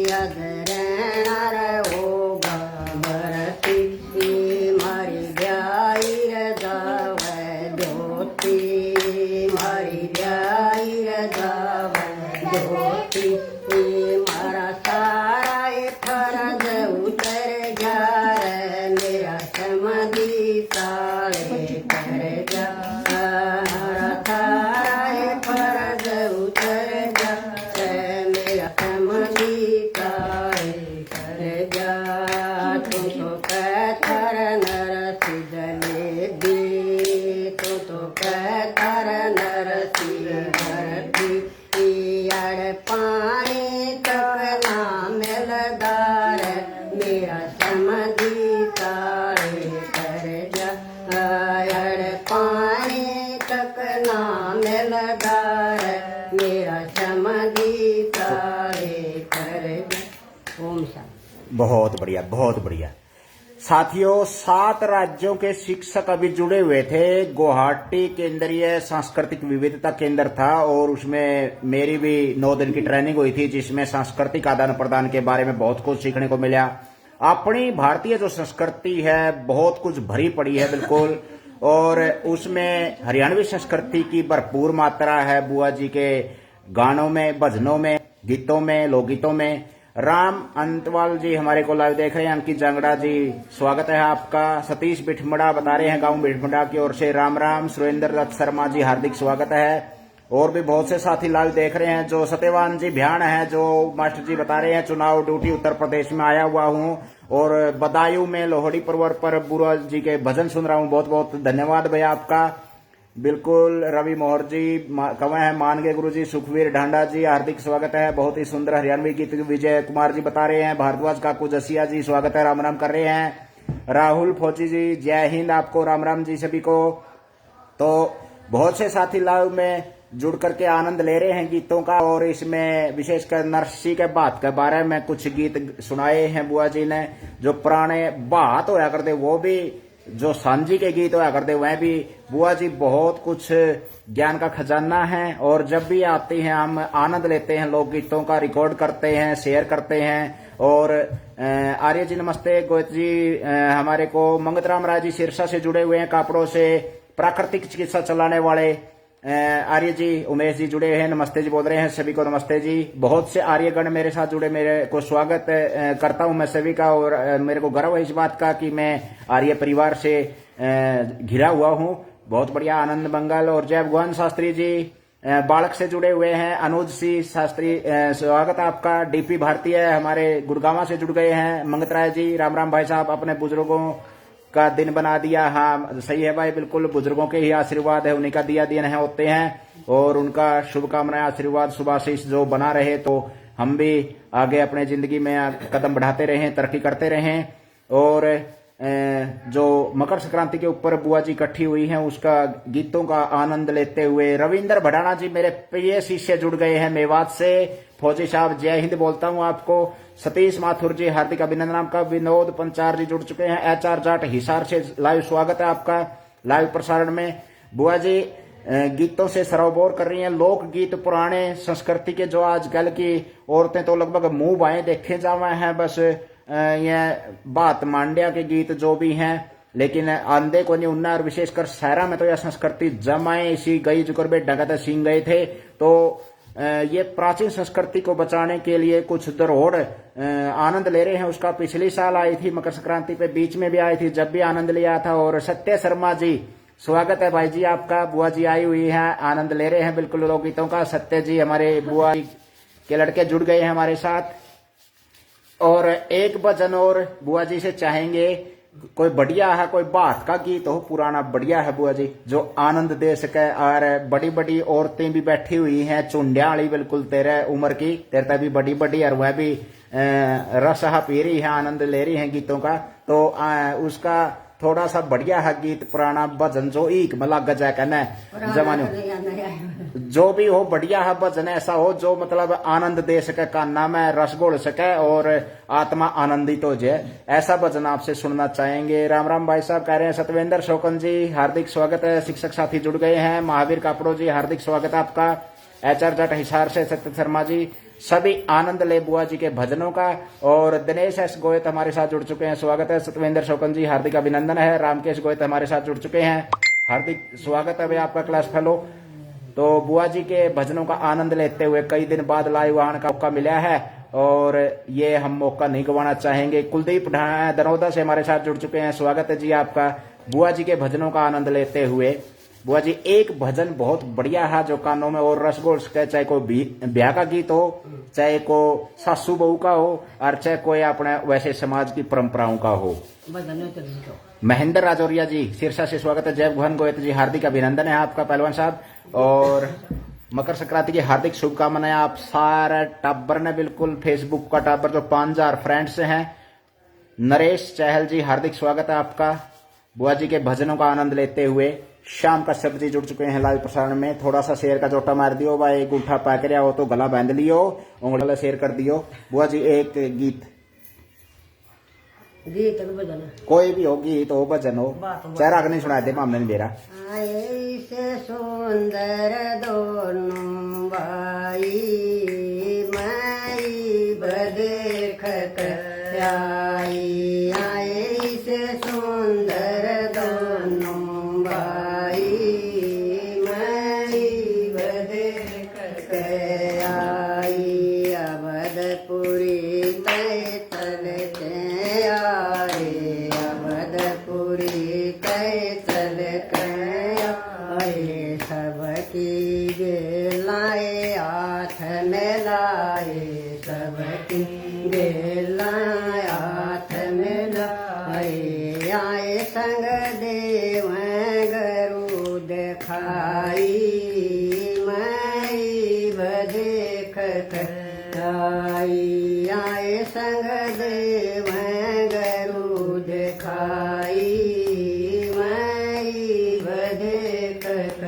याद रहना रहोगा बरती मारी जाई रजाव ज्योति मारी जाई रजाव ज्योति मारा सारा फरज उतर जा मेरा समधी तारे कर जा मारा सारा फरज उतर जा मेरा समधी तारे कर जा तुम तो कहतर नर सिदले दी तुम तो कहतर नर सिदरती यार पानी तक ना मिलदार मेरा समधी तारे कर जा यार पानी तक ना मिलदार मेरा समधी तारे कर जा ओम शांति। बहुत बढ़िया, बहुत बढ़िया। साथियों, 7 राज्यों के शिक्षक अभी जुड़े हुए थे। गुवाहाटी केंद्रीय सांस्कृतिक विविधता केंद्र था और उसमें मेरी भी 9 दिन की ट्रेनिंग हुई थी, जिसमें सांस्कृतिक आदान प्रदान के बारे में बहुत कुछ सीखने को मिला। अपनी भारतीय जो संस्कृति है बहुत कुछ भरी पड़ी है बिल्कुल, और उसमें हरियाणवी संस्कृति की भरपूर मात्रा है। बुआ जी के गानों में, भजनों में, गीतों में, लोकगीतों में। राम अंतवाल जी हमारे को लाइव देख रहे हैं। अंकित जांगड़ा जी, स्वागत है आपका। सतीश बिठमड़ा बता रहे हैं गांव बिठमड़ा की ओर से राम राम। सुरेंद्र दत्त शर्मा जी, हार्दिक स्वागत है। और भी बहुत से साथी लाइव देख रहे हैं। जो सत्यवान जी भ्यान है, जो मास्टर जी बता रहे हैं चुनाव ड्यूटी उत्तर प्रदेश में आया हुआ हूँ और बदायूं में लोहड़ी पर्व पर बुआ जी के भजन सुन रहा हूँ। बहुत बहुत धन्यवाद भैया आपका। बिल्कुल। रवि मोहर जी कवे हैं मान गए गुरु जी। सुखवीर ढांडा जी, हार्दिक स्वागत है। बहुत ही सुंदर हरियाणवी गीत। विजय कुमार जी बता रहे हैं। भारद्वाज काकू जसिया जी स्वागत है, राम राम कर रहे हैं। राहुल फौजी जी, जय हिंद आपको, राम राम जी सभी को। तो बहुत से साथी लाइव में जुड़ करके आनंद ले रहे हैं गीतों का, और इसमें विशेषकर नरसी के बात के बारे में कुछ गीत सुनाए हैं बुआ जी ने। जो पुराने बात होया करते वो भी, जो सांझी के गीत होया करते वह भी। बुआ जी बहुत कुछ ज्ञान का खजाना है, और जब भी आती हैं हम आनंद लेते हैं, लोक गीतों का रिकॉर्ड करते हैं, शेयर करते हैं। और आर्य जी नमस्ते। गोयत जी हमारे को मंगतराम राय जी सिरसा से जुड़े हुए हैं, कापड़ों से प्राकृतिक चिकित्सा चलाने वाले आर्य जी। उमेश जी जुड़े हैं, नमस्ते जी बोल रहे हैं सभी को, नमस्ते जी। बहुत से आर्यगण मेरे साथ जुड़े, मेरे को स्वागत करता हूं मैं सभी का। और मेरे को गर्व है इस बात का कि मैं आर्य परिवार से घिरा हुआ हूं। बहुत बढ़िया, आनंद मंगल। और जय भगवान शास्त्री जी बालक से जुड़े हुए हैं। अनुज सी शास्त्री स्वागत आपका। डीपी भारतीय हमारे गुड़गांव से जुड़ गए हैं। मंगत राय जी, राम राम भाई साहब। अपने बुजुर्गों का दिन बना दिया। हाँ सही है भाई, बिल्कुल। बुजुर्गों के ही आशीर्वाद है, उन्हीं का दिया दिन है होते हैं, और उनका शुभकामनाएं, आशीर्वाद, शुभाशीष जो बना रहे, तो हम भी आगे अपने जिंदगी में कदम बढ़ाते रहें, तरक्की करते रहें। और जो मकर संक्रांति के ऊपर बुआ जी इकट्ठी हुई हैं, उसका गीतों का आनंद लेते हुए रविंद्र भड़ाना जी मेरे प्रिय शिष्य जुड़ गए हैं मेवात से। फौजी साहब जय हिंद बोलता हूं आपको। सतीश माथुर जी हार्दिक अभिनंदन आपका। विनोद पंचार जी जुड़ चुके हैं। एचआर जाट हिसार से लाइव स्वागत है आपका लाइव प्रसारण में। बुआ जी गीतों से सरोबोर कर रही हैं। लोक गीत पुराने संस्कृति के, जो आजकल की औरतें तो लगभग मुंह बाएं देखे जावे हैं बस। ये बात मांड्या के गीत जो भी हैं, लेकिन आंधे को नहीं उन्ना, और विशेषकर शहरा में तो यह संस्कृति जमाए इसी गई जुकर बे डगत सिंह गए थे। तो ये प्राचीन संस्कृति को बचाने के लिए कुछ धरोहर आनंद ले रहे हैं। उसका पिछली साल आई थी मकर संक्रांति पे, बीच में भी आई थी, जब भी आनंद लिया था। और सत्य शर्मा जी, स्वागत है भाई जी आपका। बुआ जी आई हुई है, आनंद ले रहे हैं बिल्कुल लोकगीतों का। सत्य जी हमारे बुआ के लड़के जुड़ गए हैं हमारे साथ। और एक भजन और बुआ जी से चाहेंगे, कोई बढ़िया है, कोई बात का गीत हो पुराना बढ़िया है बुआ जी, जो आनंद दे सके। और बड़ी बड़ी औरतें भी बैठी हुई हैं, चुंडिया वाली बिल्कुल तेरे उम्र की, तेरे तक भी बड़ी बड़ी, और वह भी रसहा पी रही है, आनंद ले रही है गीतों का। तो उसका थोड़ा सा बढ़िया है गीत, पुराना भजन जो एक मला गजा कहना है जमाने, जो भी हो बढ़िया है भजन, ऐसा हो जो मतलब आनंद दे सके, कान्ना में रस घोल सके और आत्मा आनंदित हो जाए, ऐसा भजन आपसे सुनना चाहेंगे। राम राम भाई साहब कह रहे हैं। सतवेंद्र शोकन जी हार्दिक स्वागत है। शिक्षक साथी जुड़ गए हैं। महावीर कापड़ो जी हार्दिक स्वागत है आपका। HR जट हिसार से सत्य शर्मा जी, सभी आनंद ले बुआ जी के भजनों का। और दिनेश एस गोयत हमारे साथ जुड़ चुके हैं, स्वागत है। सतवेंद्र शोकन जी हार्दिक अभिनंदन है। रामकेश गोयत हमारे साथ जुड़ चुके हैं, हार्दिक स्वागत है भाई आपका क्लास फेलो। तो बुआ जी के भजनों का आनंद लेते हुए कई दिन बाद लाइव आने का मौका मिला है, और ये हम मौका नहीं गंवाना चाहेंगे। कुलदीप दनौदा से हमारे साथ जुड़ चुके हैं, स्वागत है जी आपका। बुआ जी के भजनों का आनंद लेते हुए बुआ जी एक भजन बहुत बढ़िया है जो कानों में और रस घोल सके, चाहे कोई ब्याह का गीत हो, चाहे को सासू बहू का हो, और चाहे कोई अपने वैसे समाज की परंपराओं का हो। महेंद्र राजौरिया जी सिरसा से स्वागत है। जय भगवान गोयत जी हार्दिक अभिनंदन है आपका पहलवान साहब। और मकर संक्रांति की हार्दिक शुभकामनाएं आप सारे टाबर ने, बिल्कुल फेसबुक का टाबर जो 5000 फ्रेंड्स हैं। नरेश चहल जी हार्दिक स्वागत है आपका। बुआ जी के भजनों का आनंद लेते हुए शाम का सब जी जुड़ चुके हैं लाइव प्रसारण में। थोड़ा सा शेयर का जोटा मार दियो भाई, एक उठा पैक रहा हो तो गला बांध लियो, उंगला शेयर कर दियो। बुआ जी एक गीत भजन, कोई भी हो, गीत हो भजन हो, चेहरा नहीं सुना दे मामले नहीं मेरा। ऐसे सुंदर दोनों भाई माई बदेखत आई, ऐसे सुंदर दोनों भाई माई बदेखत आई, अवधपुरी तैतल के आए, अवधपुरी तैतल के आए, सबकी गेलाए हाथ में लाए, सबकी गेलाए हाथ में लाए, आए संग देव गरुड़ खाई, मई बदेखत आई, आए संग देव गरुड़ खाई, मई बदेखत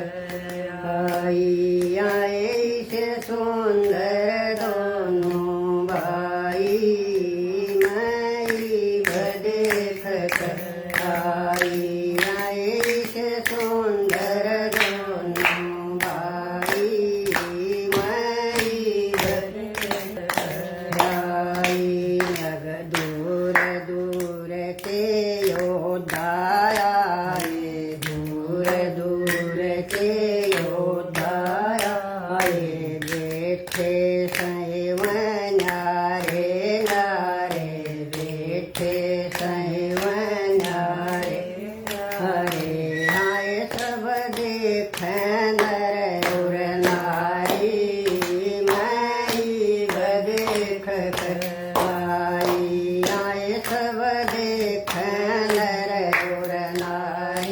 आई, आए से सुंदर दोनों भाई मई बदेखत आई, आए से सुंदर दोनों भाई मई बदेखत आई, नग दूर दूर के योद्धा आए, दूर दूर के योद्धा आए, बैठे सैव न्यारे नारे, बैठे सैव न्यारे हरे, आए सब देख नर और नारी, मई बदेखत आई, आए सब देख नर और नारी,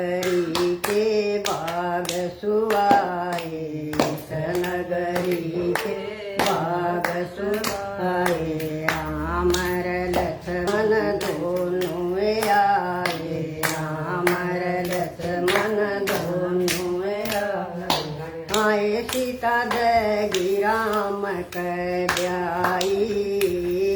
नगरी के बाग सुआए, इस नगरी के बाग सुआए, अमर लक्ष्मण दोनों आए, अमर लक्ष्मण दोनों आए, सीता दगी राम कर ब्याई,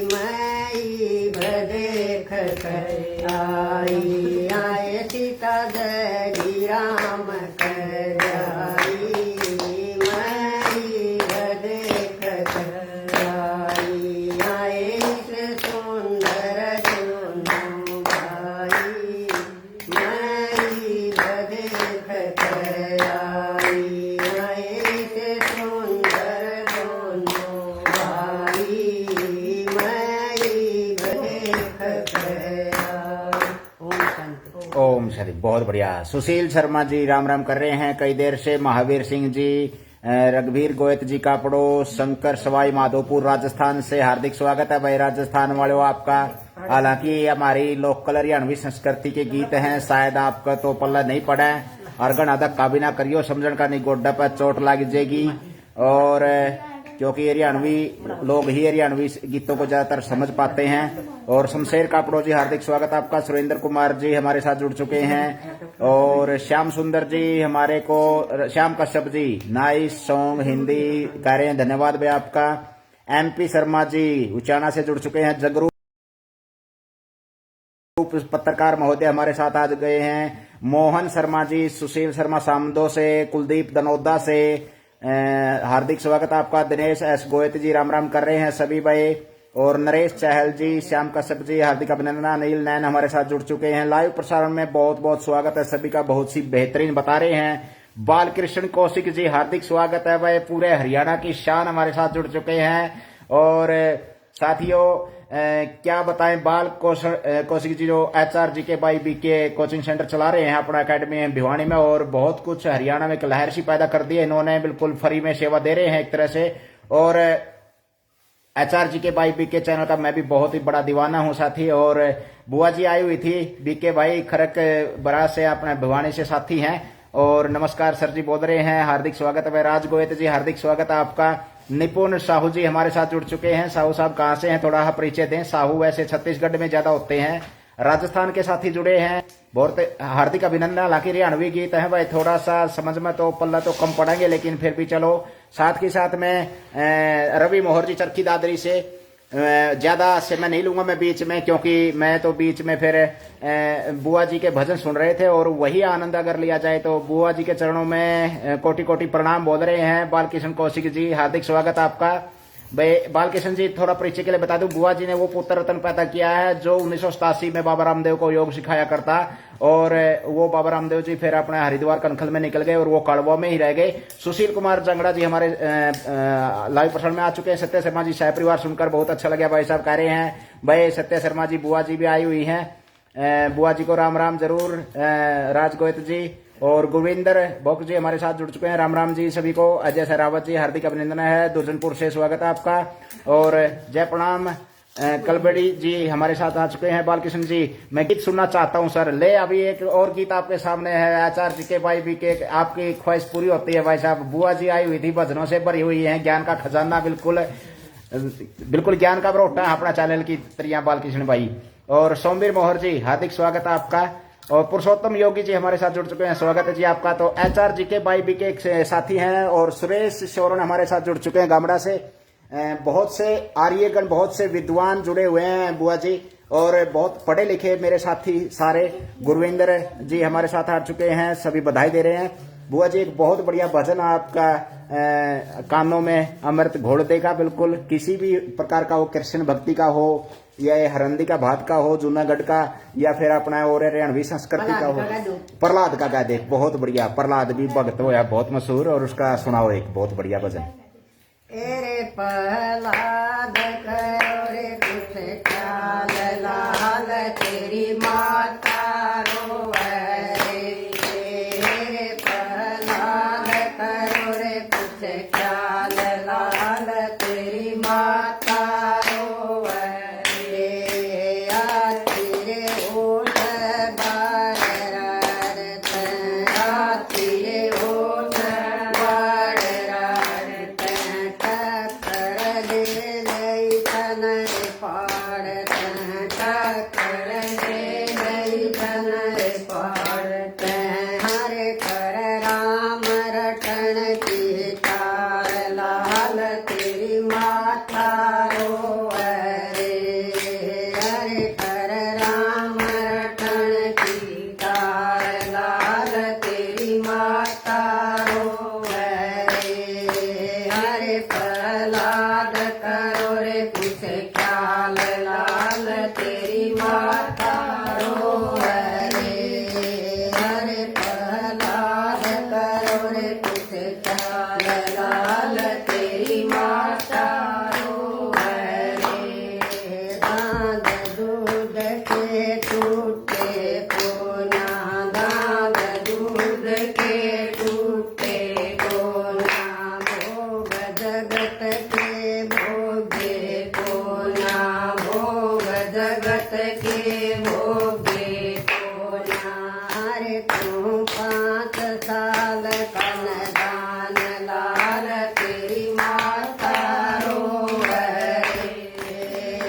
मई देख कर आई, आए सीता दगी राम कर ब्याई, मई देख कर आई, आए इस सुंदर दोनों भाई, मई देख कर आई, आए इस सुंदर दोनों भाई, मई देख कर आई। ओम शांति। ओम शांति। बहुत बढ़िया। सुशील शर्मा जी राम राम कर रहे हैं कई देर से। महावीर सिंह जी, रघुवीर गोयत जी का पड़ोस, शंकर सवाई माधोपुर राजस्थान से हार्दिक स्वागत है भाई राजस्थान वालों आपका। हालांकि हमारी लोकल हरियाणवी संस्कृति के गीत हैं, शायद आपका तो पल्ला नहीं पड़ा है। अर्गन अदक का भी ना करियो, समझण का नहीं, गोड्डा पर चोट लग जाएगी। और क्योंकि हरियाणवी लोग ही हरियाणवी गीतों को ज्यादातर समझ पाते हैं। और शमशेर कापड़ो जी हार्दिक स्वागत आपका। सुरेंद्र कुमार जी हमारे साथ जुड़ चुके हैं। और श्याम सुंदर जी हमारे को, श्याम कश्यप जी नाइस सॉन्ग हिंदी कह रहे हैं, धन्यवाद भाई आपका। MP शर्मा जी उचाना से जुड़ चुके हैं। जगरू पत्रकार महोदय हमारे साथ आज गए हैं। मोहन शर्मा जी, सुशील शर्मा सामदो से, कुलदीप दनोदा से हार्दिक स्वागत आपका। दिनेश S गोयत जी राम राम कर रहे हैं सभी भाई। और नरेश चहल जी, श्याम कश्यप जी हार्दिक अभिनंदन। अनिल नैन हमारे साथ जुड़ चुके हैं। लाइव प्रसारण में बहुत बहुत स्वागत है सभी का, बहुत सी बेहतरीन बता रहे हैं। बालकृष्ण कौशिक जी हार्दिक स्वागत है भाई, पूरे हरियाणा की शान हमारे साथ जुड़ चुके हैं। और साथियों क्या बताएं, बाल कौशिक जी जो HRG के बाई BK कोचिंग सेंटर चला रहे हैं अपना अकेडमी है भिवानी में, और बहुत कुछ हरियाणा में एक लहर सी पैदा कर दी है इन्होंने, बिल्कुल फ्री में सेवा दे रहे हैं एक तरह से। और HRG के बाई BK चैनल का मैं भी बहुत ही बड़ा दीवाना हूं साथी। और बुआ जी आई हुई थी, BK भाई खरक बरा से अपने भिवानी से साथी हैं। और नमस्कार सर जी बोल रहे हैं, हार्दिक स्वागत है। राज गोयत जी हार्दिक स्वागत है आपका। निपुण साहू जी हमारे साथ जुड़ चुके हैं। साहू साहब कहाँ से हैं, थोड़ा परिचय दें। साहू वैसे छत्तीसगढ़ में ज्यादा होते हैं, राजस्थान के साथी जुड़े हैं, बहुत हार्दिक अभिनंदन। हालांकि हरियाणवी गीत है भाई, थोड़ा सा समझ में तो पल्ला तो कम पड़ेंगे, लेकिन फिर भी चलो। साथ के साथ में रवि मोहर जी चरखी दादरी से, ज्यादा से मैं नहीं लूंगा मैं बीच में, क्योंकि मैं तो बीच में फिर बुआ जी के भजन सुन रहे थे और वही आनंद अगर लिया जाए तो बुआ जी के चरणों में कोटि कोटि प्रणाम बोल रहे हैं। बालकृष्ण कौशिक जी हार्दिक स्वागत आपका। भाई बालकृष्ण जी थोड़ा परिचय के लिए बता दूं, बुआ जी ने वो पुत्र रत्न पैदा किया है जो 1987 में बाबा रामदेव को योग सिखाया करता, और वो बाबा रामदेव जी फिर अपने हरिद्वार कनखल में निकल गए और वो कड़वा में ही रह गए। सुशील कुमार जंगड़ा जी हमारे लाइव प्रसारण में आ चुके हैं। सत्य शर्मा जी सह परिवार सुनकर बहुत अच्छा लगा भाई साहब कह रहे हैं। भाई सत्य शर्मा जी बुआ जी भी आई हुई हैं, बुआ जी को राम राम जरूर। राज गोयत जी और गुरविंदर बोक जी हमारे साथ जुड़ चुके हैं, राम राम जी सभी को। अजय सहरावत जी हार्दिक अभिनंदन है, दुर्जनपुर से स्वागत है आपका। और जय प्रणाम कलबड़ी जी हमारे साथ आ चुके हैं। बालकृष्ण जी मैं गीत सुनना चाहता हूं सर। ले अभी एक और गीत आपके सामने है, HRG के भाई BK, आपकी ख्वाहिश पूरी होती है भाई साहब। बुआ जी आई हुई थी, भजनों से भरी हुई है, ज्ञान का खजाना बिल्कुल बिल्कुल ज्ञान का बरोटा है अपना चैनल की तरिया बालकृष्ण भाई। और सोमवीर मोहर जी हार्दिक स्वागत है आपका। और पुरुषोत्तम योगी जी हमारे साथ जुड़ चुके हैं, स्वागत है जी आपका। तो HRG के बाई BK एक साथी हैं। और सुरेश शोरन हमारे साथ जुड़ चुके हैं गामड़ा से। बहुत से आर्यगण, बहुत से विद्वान जुड़े हुए हैं बुआ जी, और बहुत पढ़े लिखे मेरे साथी सारे। गुरविंदर जी हमारे साथ आ चुके हैं, सभी बधाई दे रहे हैं। बुआ जी एक बहुत बढ़िया भजन आपका कानों में अमृत घोल देगा बिल्कुल, किसी भी प्रकार का हो, कृष्ण भक्ति का हो या हरंदी का भात का हो, जूनागढ़ का, या फिर अपना और हरियाणवी संस्कृति का हो। प्रहलाद का गा दे, बहुत बढ़िया। प्रहलाद भी भक्त होया बहुत मशहूर, और उसका सुनाओ एक बहुत बढ़िया भजन। एरे प्रहलाद करो रे कुछ ख्याल लाल, तेरी माता रोवे रे। प्रहलाद करो रे कुछ ख्याल लाल, तेरी माता रोवे रे। आती रे ओट बार कर राम रटन की चार लाल तेरी माता रोवे रे हरे कर राम रटन की चार लाल तेरी माता रोवे रे हरे प्रहलाद करो रे कुछ ख्याल लाल तेरी माता रोवे रे हरे प्रहलाद करो रे कुछ ख्याल लाल तेरी माता रोवे रे दाद दूध के टूटे कोना दाद दूध के टूटे कोना भोग जगत के भोगे कोना भोग जगत के भोगे कोना हरे तू 5 साल कन दान लाल तेरी माता रोवे रे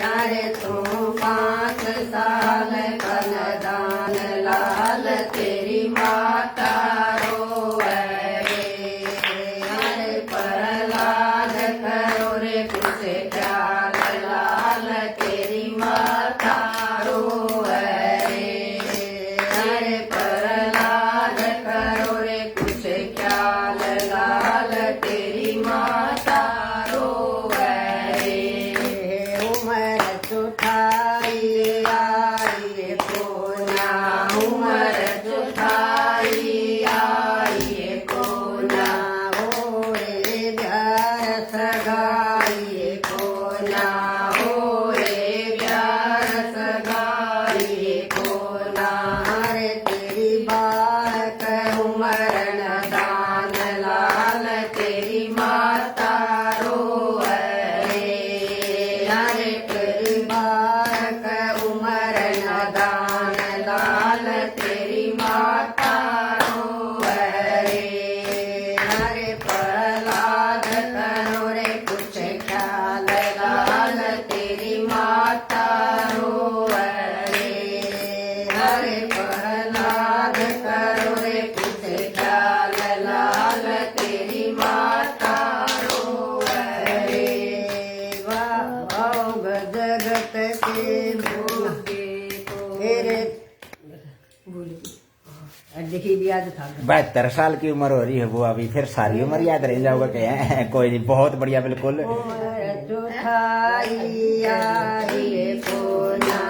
हरे तू 5 साल कन दान लाल तेरी माता रोवे रे हरे प्रहलाद करो रे कुछ ख्याल लाल तेरी माता रोवे रे हरे प्रहलाद करो रे कुछ ख्याल लाल तेरी माता रोवे रे उमर चुठाई आई कोना उमर चुठाई आई कोना होए प्यार सगाई कोना होए प्यार सगाई कोना हरे तेरी बात उमरण दान लाल तेरी माता रोवे रे हरे तेरी बात उमरण दान लाल तेरी माता रोवे रे हरे प्रहलाद करो रे कुछ ख्याल लाल तेरी माता रोवे रे हरे प्रहलाद करो रे कुछ ख्याल लाल तेरी माता रोवे रे भोग जगत के भोगे तेरे देखिए भी याद था 72 साल की उम्र हो रही है वो अभी फिर सारी उम्र याद रह जाओगे क्या कोई नहीं बहुत बढ़िया बिल्कुल उमर चुठाई आई कोना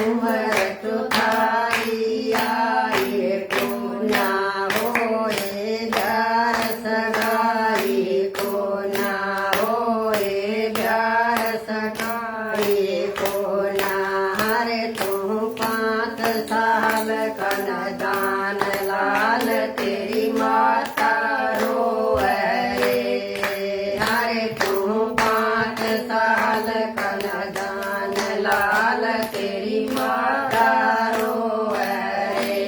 उमर चुठाई आई कोना होए प्यार सगाई कोना होए प्यार सगाई कोना हरे तू 5 साल कन दान लाल तेरी माता रोवे रे हरे तू 5 साल कन दान लाल तेरी माता रोवे रे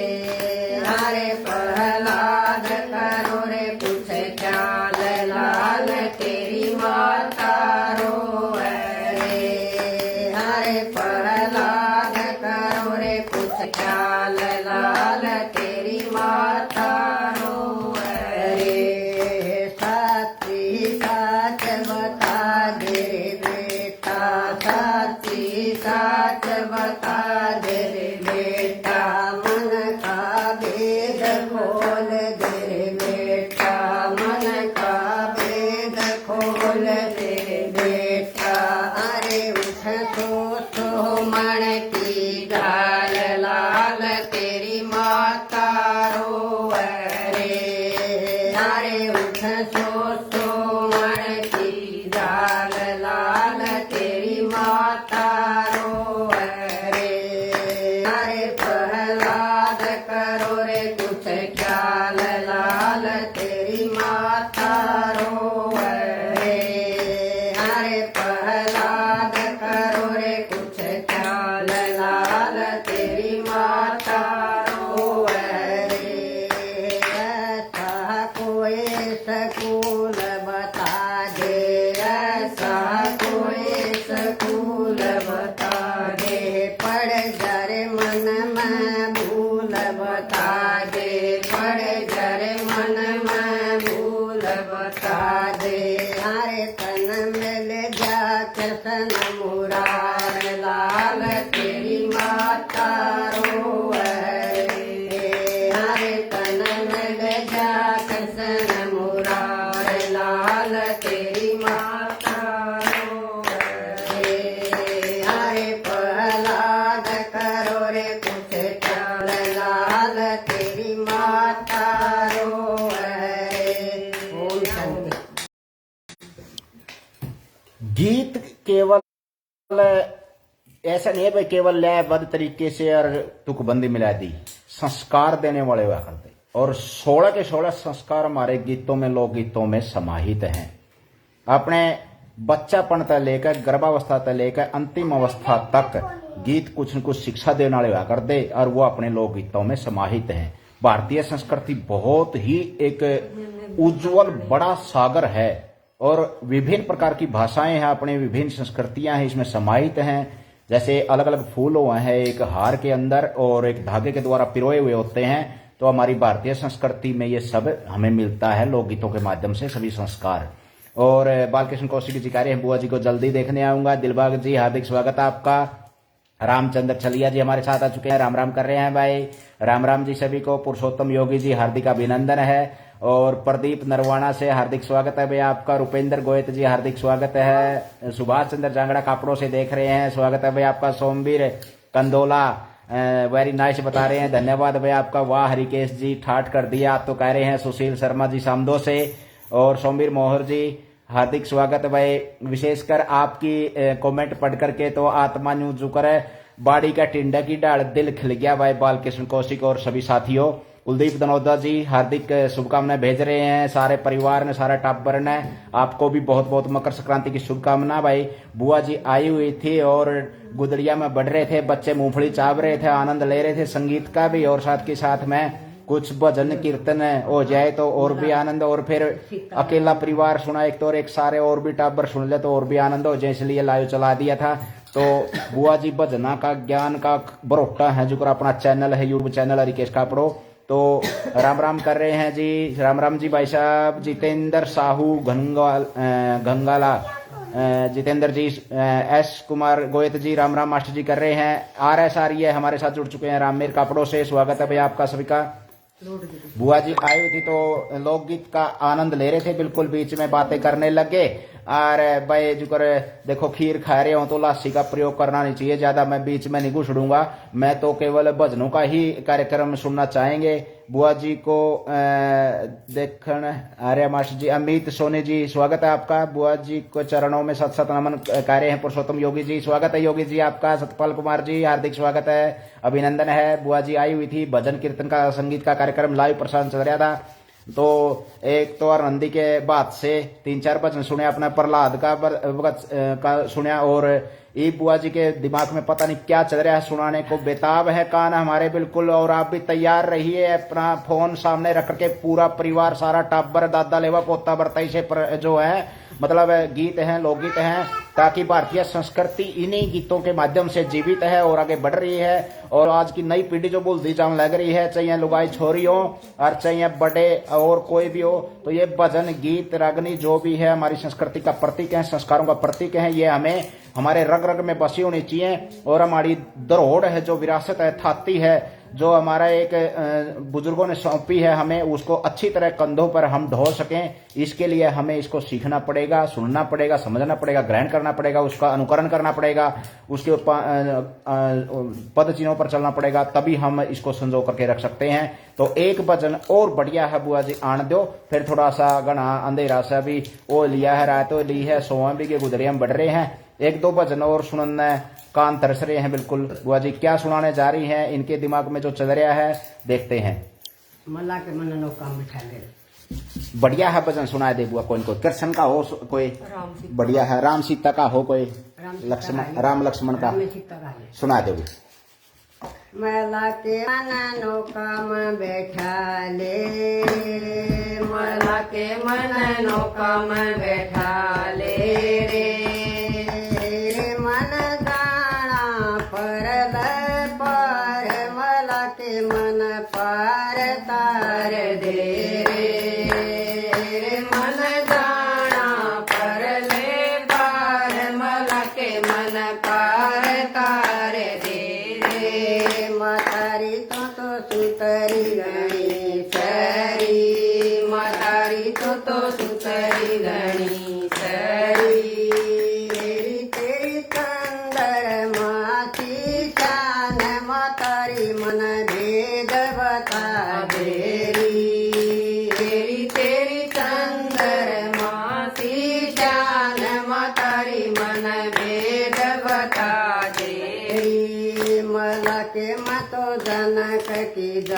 हरे प्रहलाद करो रे कुछ ख्याल लाल तेरी माता रोवे रे हरे प्रहलाद करो रे कुछ ख्याल लाल तेरी माता रोवे रे साची साच बता दे रे बेटा साची साच बता दे रे बेटा मन का भेद खोल दे रे बेटा मन का भेद खोल दे रे बेटा अरे उठ तो मन की डाल लाल तेरी माता रोवे रे अरे उठ तो मन की डाल लाल तेरी माता रोवे रे अरे प्रहलाद करो रे कुछ ख्याल लाल तेरी माता रोवे रे अरे प्रहलाद करो रे कुछ ख्याल लाल तेरी माता रोवे रे ऐसा कोई सकूं बता दे हरे तन मिल जा कृष्ण मुरार लाल तेरी माता रोए हरे तन मिल जा कृष्ण मुरार लाल तेरी माता रोए हरे प्रहलाद करो रे कुछ चल लाल तेरी माता रोए। ओम शांति। गीत केवल ऐसा नहीं है भाई केवल लयबद्ध तरीके से और तुकबंदी मिला दी, संस्कार देने वाले हुआ करते और 16 के 16 संस्कार हमारे गीतों में लोकगीतों में समाहित हैं। अपने बच्चापन तक लेकर गर्भावस्था तक लेकर अंतिम अवस्था तक गीत कुछ न कुछ शिक्षा देने वाले हुआ करते और वो अपने लोकगीतों में समाहित हैं। भारतीय संस्कृति बहुत ही एक उज्जवल बड़ा सागर है और विभिन्न प्रकार की भाषाएं हैं, अपने विभिन्न संस्कृतियां हैं इसमें समाहित हैं। जैसे अलग अलग फूल हुए हैं एक हार के अंदर और एक धागे के द्वारा पिरोए हुए होते हैं, तो हमारी भारतीय संस्कृति में ये सब हमें मिलता है लोकगीतों के माध्यम से सभी संस्कार। और बालकृष्ण कौशिक जी कह रहे हैं बुआ जी को जल्दी देखने आऊंगा। दिलबाग जी हार्दिक स्वागत है आपका। रामचंद्र छलिया जी हमारे साथ आ चुके हैं, राम राम कर रहे हैं भाई। राम राम जी सभी को। पुरुषोत्तम योगी जी हार्दिक अभिनंदन है। और प्रदीप नरवाना से हार्दिक स्वागत है भाई आपका। रुपेंद्र गोयत जी हार्दिक स्वागत है। सुभाष चंद्र जांगड़ा कापड़ों से देख रहे हैं, स्वागत है भाई आपका। सोमवीर कंदोला वेरी नाइस बता रहे हैं, धन्यवाद भाई आपका। वाह हरिकेश जी ठाठ कर दिया आप तो कह रहे हैं। सुशील शर्मा जी सामदो से और सोमवीर मोहर जी हार्दिक स्वागत है भाई। विशेषकर आपकी कमेंट पढ़ करके तो आत्मा न्यू जुकर है बाड़ी का टिंडा की डाल दिल खिल गया भाई बालकृष्ण कौशिक और सभी साथियों। कुलदीप दनोदा जी हार्दिक शुभकामनाएं भेज रहे हैं सारे परिवार ने सारा टाबर ने। आपको भी बहुत बहुत मकर संक्रांति की शुभकामना भाई। बुआ जी आई हुई थी और गुदड़िया में बढ़ रहे थे बच्चे, मूंगफली चाव रहे थे, आनंद ले रहे थे संगीत का भी और साथ के साथ में कुछ भजन कीर्तन हो जाए तो और भी आनंद। और फिर अकेला परिवार सुना एक तो और एक सारे और भी टाबर सुन ले तो और भी आनंद हो जाए, इसलिए लाइव चला दिया था। तो बुआ जी भजना का ज्ञान का बरोटा है जो अपना चैनल है यूट्यूब चैनल हरिकेश कापड़ो, तो राम राम कर रहे हैं जी। राम राम जी भाई साहब। जितेंद्र साहू गंगाला जितेंद्र जी, एस कुमार गोयत जी राम राम मास्टर जी कर रहे हैं। RS आर्य हमारे साथ जुड़ चुके हैं राममेर कापड़ों से, स्वागत है भाई आपका सभी का। बुआ जी आई हुई थी तो लोकगीत का आनंद ले रहे थे, बिल्कुल बीच में बातें करने लगे। और भाई जो कर देखो खीर खा रहे हो तो लासी का प्रयोग करना नहीं चाहिए ज्यादा, मैं बीच में नहीं घुसड़ूंगा, मैं तो केवल भजनों का ही कार्यक्रम सुनना चाहेंगे। बुआ जी को देखन आर्य मास्टर जी। अमित सोनी जी स्वागत है आपका। बुआ जी को चरणों में सत सत नमन कह रहे हैं पुरुषोत्तम योगी जी, स्वागत है योगी जी आपका। सतपाल कुमार जी हार्दिक स्वागत है, अभिनंदन है। बुआ जी आई हुई थी, भजन कीर्तन का संगीत का कार्यक्रम लाइव प्रसारण चल रहा था, तो एक तो आनंदी के बाद से 3-4 भजन सुने, अपना प्रहलाद का सुना और ये बुआ जी के दिमाग में पता नहीं क्या चल रहा है, सुनाने को बेताब है कान हमारे बिल्कुल। और आप भी तैयार रहिए अपना फोन सामने रख के, पूरा परिवार सारा टाबर दादा लेवा पोता बरताई से जो है मतलब गीत हैं लोकगीत हैं, ताकि भारतीय संस्कृति इन्हीं गीतों के माध्यम से जीवित है और आगे बढ़ रही है। और आज की नई पीढ़ी जो बोलती जान लग रही है, चाहे लुगाई छोरी हो और चाहे बड़े और कोई भी हो, तो ये भजन गीत रागनी जो भी है हमारी संस्कृति का प्रतीक है, संस्कारों का प्रतीक है। ये हमें हमारे रग रग में बसी होनी चाहिए और हमारी धरोहर है जो विरासत है थाती है जो हमारा एक बुजुर्गों ने सौंपी है हमें, उसको अच्छी तरह कंधों पर हम ढो सकें। इसके लिए हमें इसको सीखना पड़ेगा, सुनना पड़ेगा, समझना पड़ेगा, ग्रहण करना पड़ेगा, उसका अनुकरण करना पड़ेगा, उसके पद चिन्हों पर चलना पड़ेगा, तभी हम इसको संजो करके रख सकते हैं। तो एक भजन और बढ़िया है बुआ जी आन दो, फिर थोड़ा सा गणा अंधेरा सा भी वो लिया है, रात ली है, सोवा भी के गुजरिया बढ़ रहे हैं, 1-2 भजन और सुनना कान तरस रहे हैं बिल्कुल। बुआ जी क्या सुनाने जा रही हैं, इनके दिमाग में जो चल रहा है देखते हैं। मला के मन नौका बिठा ले, बढ़िया है भजन सुनाए दे बुआ। कोई कृष्ण का हो, कोई बढ़िया है, राम सीता का हो, कोई राम लक्ष्मण का सुना दे। मला के मन नौका में बैठा ले, मला के मन नौका में बैठा ले रे, मन दाना परल पार, मला के मन पार तार दे रे, मन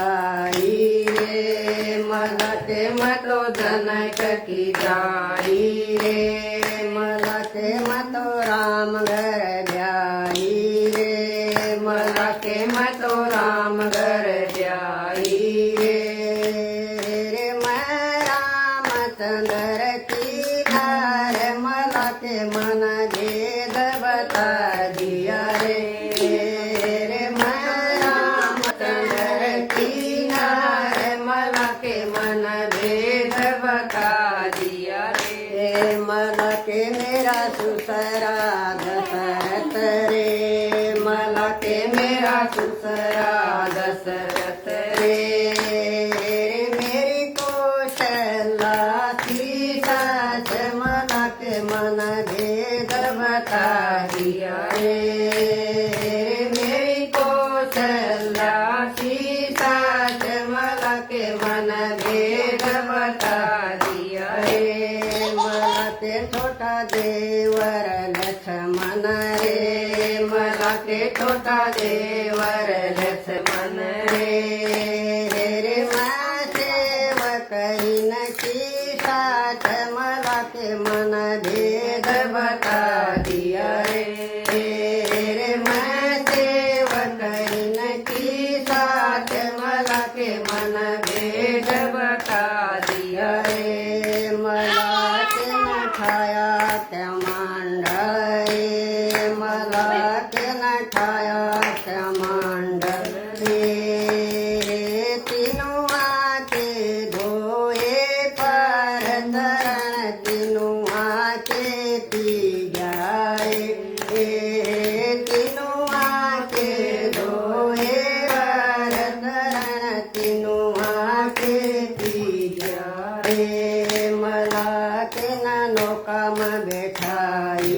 जाई रे मला के मतो जनक की जाई रे मला के मतो राम घर जाई रे मला के मतो राम घर जाई रे रे मैं रामचंद्र की धार मला के मन भेद बता दिया रे रे मैं रामचंद्र की धार मला के मन भेद बता दिया रे मला के मेरा सुसरा दशरथ रे मला के मेरा सुसरा दशरथ रे मेरी कौशल्या सीता से मला के मन भेद बता दिया रे मेरी कौशल्या सीता से मला के मन भेद बता दिया रे मला के छोटा देवर लक्ष्मण रे मला के छोटा देवर लक्ष्मण रे रे मैं सेवक न की साथ मला के मन भेद बता दिया रे रे मैं सेवक न की साथ मला के मन भेद बता दिया रे मला के न ठाया त्या मांडा रे मला के न ठाया त्या मांडा रे तीनों आके धोए पर धरण तीनों आके पी जाए तीनों आके धोए पर धरण तीनों आके पी जाए मला के न नौका में बैठाई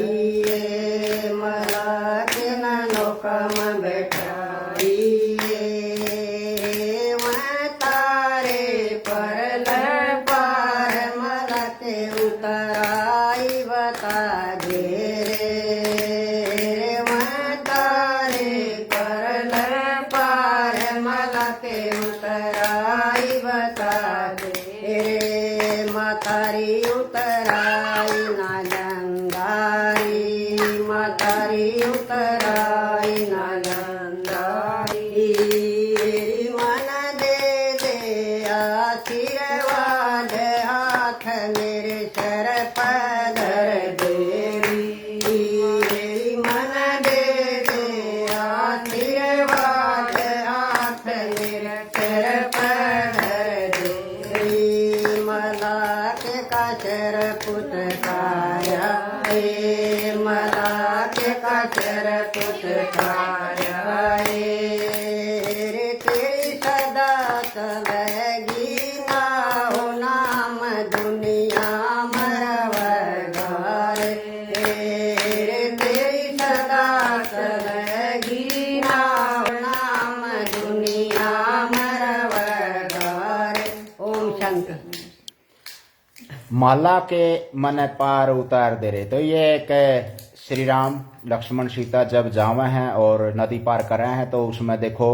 मला के न नौका में बैठाई मैं तारे पर पार मला के उतराई बता दे रे मैं तारे पर पार मला के उतराई बता दे रे मातारी उतराई ना गंगारी मातारी उतराई ना गंगारी मन दे आशीर्वाद हाथ मेरे सर पधर देवी मन दे आशीर्वाद हाथ मेरे सर पधर देवी मला के काचर पुतकाया मला के काचर पुतकाया रे तेरी सदा चलेगी ना हो नाम दुनिया मरवगार रे तेरी सदा चलेगी ना हो नाम दुनिया मरवगार ओम शंकर माला के मन पार उतार दे रहे। तो ये एक श्री राम लक्ष्मण सीता जब जावे हैं और नदी पार कर रहे हैं तो उसमें देखो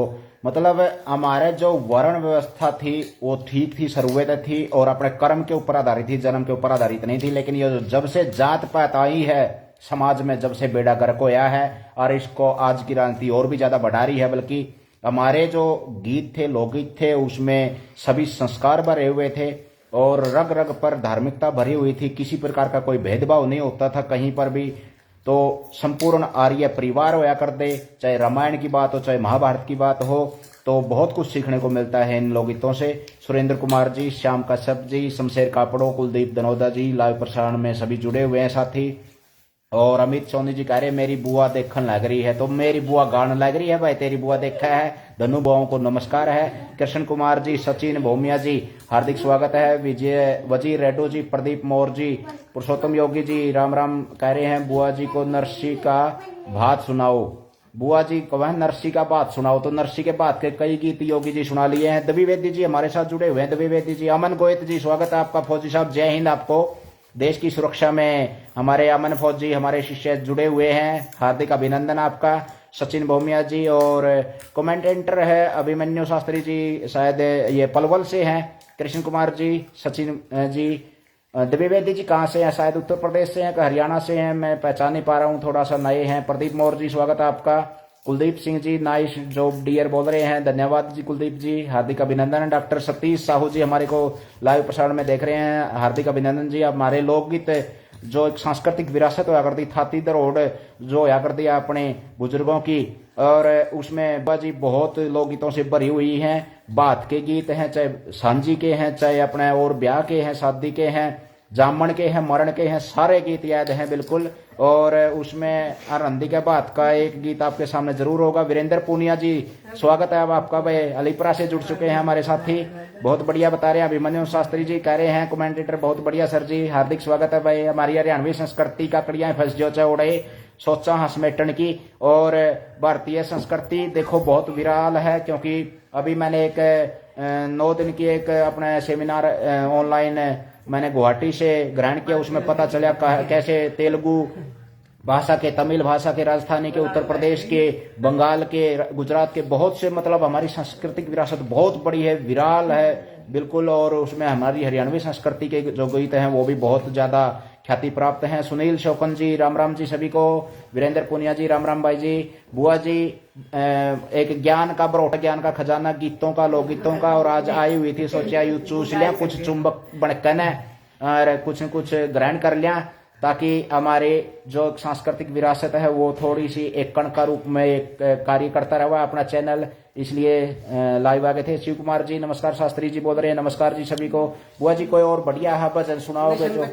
मतलब हमारे जो वर्ण व्यवस्था थी वो ठीक थी, सर्वैत थी और अपने कर्म के ऊपर आधारित थी, जन्म के ऊपर आधारित नहीं थी। लेकिन ये जब से जात पात आई है समाज में, जब से बेड़ा गर्क होया है और इसको आज की राजनीति और भी ज्यादा बढ़ा रही है, बल्कि हमारे जो गीत थे, लोकगीत थे, उसमें सभी संस्कार भरे हुए थे और रग रग पर धार्मिकता भरी हुई थी। किसी प्रकार का कोई भेदभाव नहीं होता था कहीं पर भी। तो संपूर्ण आर्य परिवार होया करते, चाहे रामायण की बात हो चाहे महाभारत की बात हो, तो बहुत कुछ सीखने को मिलता है इन लोकगीतों से। सुरेंद्र कुमार जी, श्याम कश्यप जी, शमशेर कापड़ो, कुलदीप दनोदा जी लाइव प्रसारण में सभी जुड़े हुए हैं साथी। और अमित सोनी जी कह रहे मेरी बुआ देखने लग रही है, तो मेरी बुआ गाने लग रही है भाई, तेरी बुआ देखा है। धनु बुआओं को नमस्कार है। कृष्ण कुमार जी, सचिन भोमिया जी हार्दिक स्वागत है। विजय वजीर रेड्डो जी, प्रदीप मौर जी, पुरुषोत्तम योगी जी राम राम कह रहे हैं। बुआ जी को नरसी का भात सुनाओ, बुआ जी को वह नरसी का बात सुनाओ। तो नरसी के बाद के कई गीत योगी जी सुना लिए हैं। द्विवेदी जी हमारे साथ जुड़े हुए हैं। द्विवेदी जी, अमन गोयत जी स्वागत है आपका। फौजी साहब जय हिंद। आपको देश की सुरक्षा में हमारे अमन फौजी हमारे शिष्य जुड़े हुए हैं, हार्दिक अभिनंदन आपका। सचिन भौमिया जी, और कमेंटेटर है अभिमन्यु शास्त्री जी, शायद ये पलवल से हैं, कृष्ण कुमार जी, सचिन जी, द्विवेदी जी कहाँ से हैं, शायद उत्तर प्रदेश से हैं कि हरियाणा से हैं, मैं पहचान नहीं पा रहा हूँ, थोड़ा सा नए हैं। प्रदीप मौर्य जी स्वागत है आपका। Kuldeep Singh ji nice job dear बोल रहे हैं, धन्यवाद जी कुलदीप जी, हार्दिक अभिनंदन। डॉक्टर सतीश साहू जी हमारे को लाइव प्रसारण में देख रहे हैं, हार्दिक अभिनंदन जी। आप हमारे लोकगीत जो एक सांस्कृतिक विरासत होया करती, थाती दरोड़ जो होया करती है अपने बुजुर्गों की, और उसमें बाजी बहुत लोकगीतों से भरी हुई हैं। बात के गीत हैं, चाहे सांझी के हैं, चाहे अपने और ब्याह के हैं, शादी के हैं, जामन के हैं, मरण के हैं, सारे गीत याद हैं बिल्कुल। और उसमें आरंदी के बात का एक गीत आपके सामने जरूर होगा। वीरेंद्र पूनिया जी स्वागत है अब आपका, भाई अलीपुरा से जुड़ चुके हैं हमारे साथी, बहुत बढ़िया बता रहे हैं। अभिमन्यु शास्त्री जी कह रहे हैं कमेंटेटर बहुत बढ़िया सर जी, हार्दिक स्वागत है भाई। हमारी हरियाणवी संस्कृति का कड़ियां फंस जो चौड़े सोचा हंसमेटन की, और भारतीय संस्कृति देखो बहुत विराल है, क्योंकि अभी मैंने एक 9 दिन की एक अपना सेमिनार ऑनलाइन मैंने गुवाहाटी से ग्रहण किया, उसमें पता चला कैसे तेलुगु भाषा के, तमिल भाषा के, राजस्थानी के, उत्तर प्रदेश के, बंगाल के, गुजरात के, बहुत से मतलब हमारी सांस्कृतिक विरासत बहुत बड़ी है, विराल है बिल्कुल। और उसमें हमारी हरियाणवी संस्कृति के जो गीत हैं वो भी बहुत ज्यादा ख्याति प्राप्त हैं। सुनील शौकन जी राम राम जी सभी को, वीरेंद्र पुनिया जी राम राम भाई जी। बुआ जी एक ज्ञान का बरोटा, ज्ञान का खजाना गीतों का, लोकगीतों का, और आज आई हुई थी, सोचा यू चूस लिया कुछ चुंबक बनकन है और कुछ न कुछ ग्रहण कर लिया, ताकि हमारे जो सांस्कृतिक विरासत है वो थोड़ी सी एक कण का रूप में एक कार्य करता रहा अपना चैनल, इसलिए लाइव आ गए थे। शिव कुमार जी नमस्कार, शास्त्री जी बोल रहे हैं नमस्कार जी सभी को। बुआ जी कोई और बढ़िया है भजन सुनाओगे जो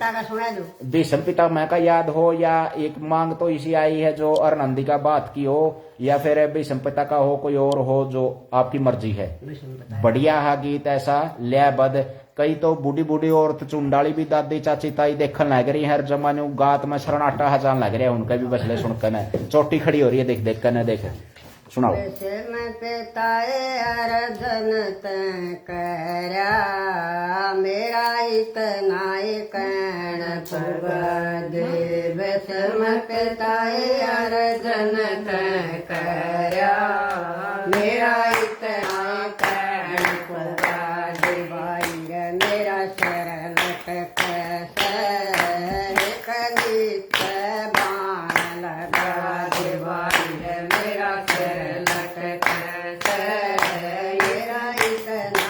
भीष्म पिता मैं का याद हो, या एक मांग तो इसी आई है जो अरनंदी का बात की हो, या फिर भीष्म पिता का हो, कोई और हो जो आपकी मर्जी है। बढ़िया है गीत ऐसा लयबद्ध, कई तो बूढ़ी बूढ़ी औरत चुंडाली भी दादी चाची ताई देखने लग रही है, हर जमाने गात में शरणाटा हजान लग रहा है उनका भी बसले सुनकर न चोटी खड़ी हो रही है, देख देख कर न देख सुनाओ। अर्जन करा मेरा इतना कण पिताए अर्जन करा मेरा इतना कण मेरा शरण कनित बाण लगा दिवाई मेरा शरण मेरा इतना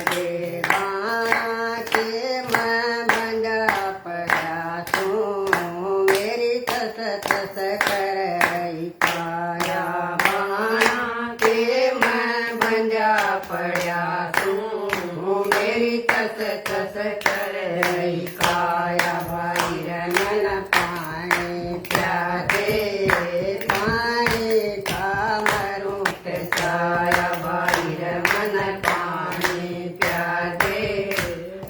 दे बाणा के मैं बंजा पड़ा तू मेरी तस तस कर रही काया बाणा के मैं बंजा पड़ा मेरी तस तस कर रही काया भाई रमन पानी प्यादे पानी का मरूत साया भाई रमन पानी प्यादे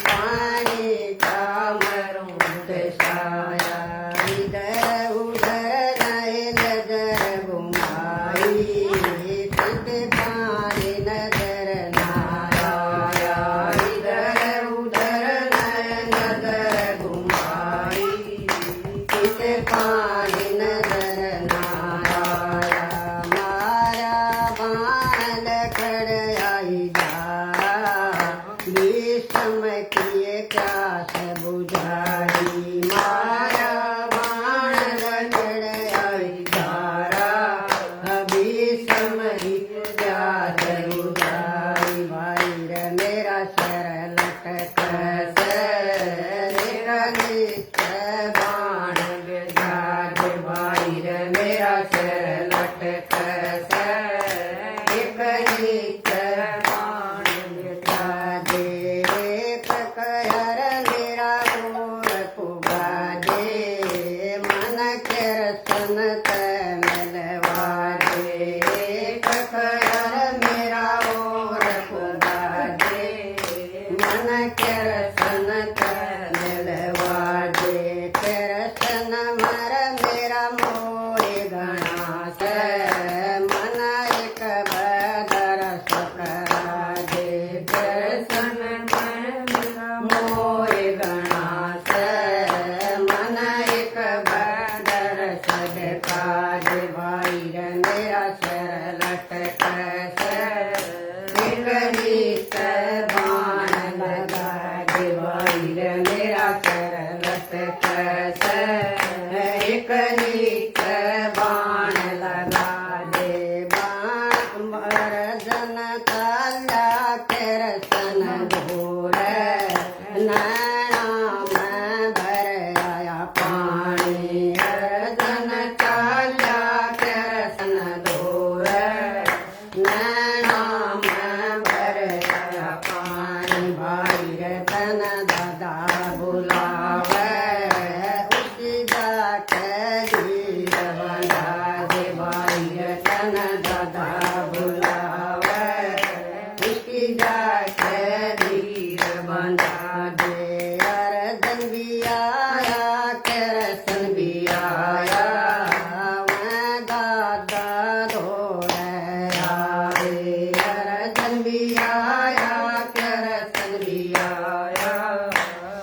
पानी का मरूत साया इधर उधर नए नजर घुमाई सिद्ध पानी नजर नाया इधर उधर नए नजर घुमाई सिद्ध पानी नजर नाया मारा बाण लखड़ आई जा विषम किए प्यास बुझाई मारा बाण लखड़ आई धारा विषम प्यास बुझाई भाई रे मेरा शरण लटक बाण जाज भाई रे मेरा शरण लटक एक बाण जाजे एक कहर मेरा मोर पुगा दे मन के रसन मिलवा दे एक कहर मेरा मोर पुगा दे मन के रसन मिलवा दे रसन मर मेरा मोरे गणा से मन एक बदर सकरा दे रसन मोरे गणा से मन एक बदर सदका नैना में भर आया पानी अर्दन चाल्या करसन दूर नैना में भर आया पानी भाई रतन दादा बुलावे उसकी जाके धीर बंधा दे भाई रतन दादा बुलावे उसकी जाके धीर बंधा दे अर्दन भी आया करसन भी आया मैं दादा धोड़े आए अर्दन भी आया करसन भी आया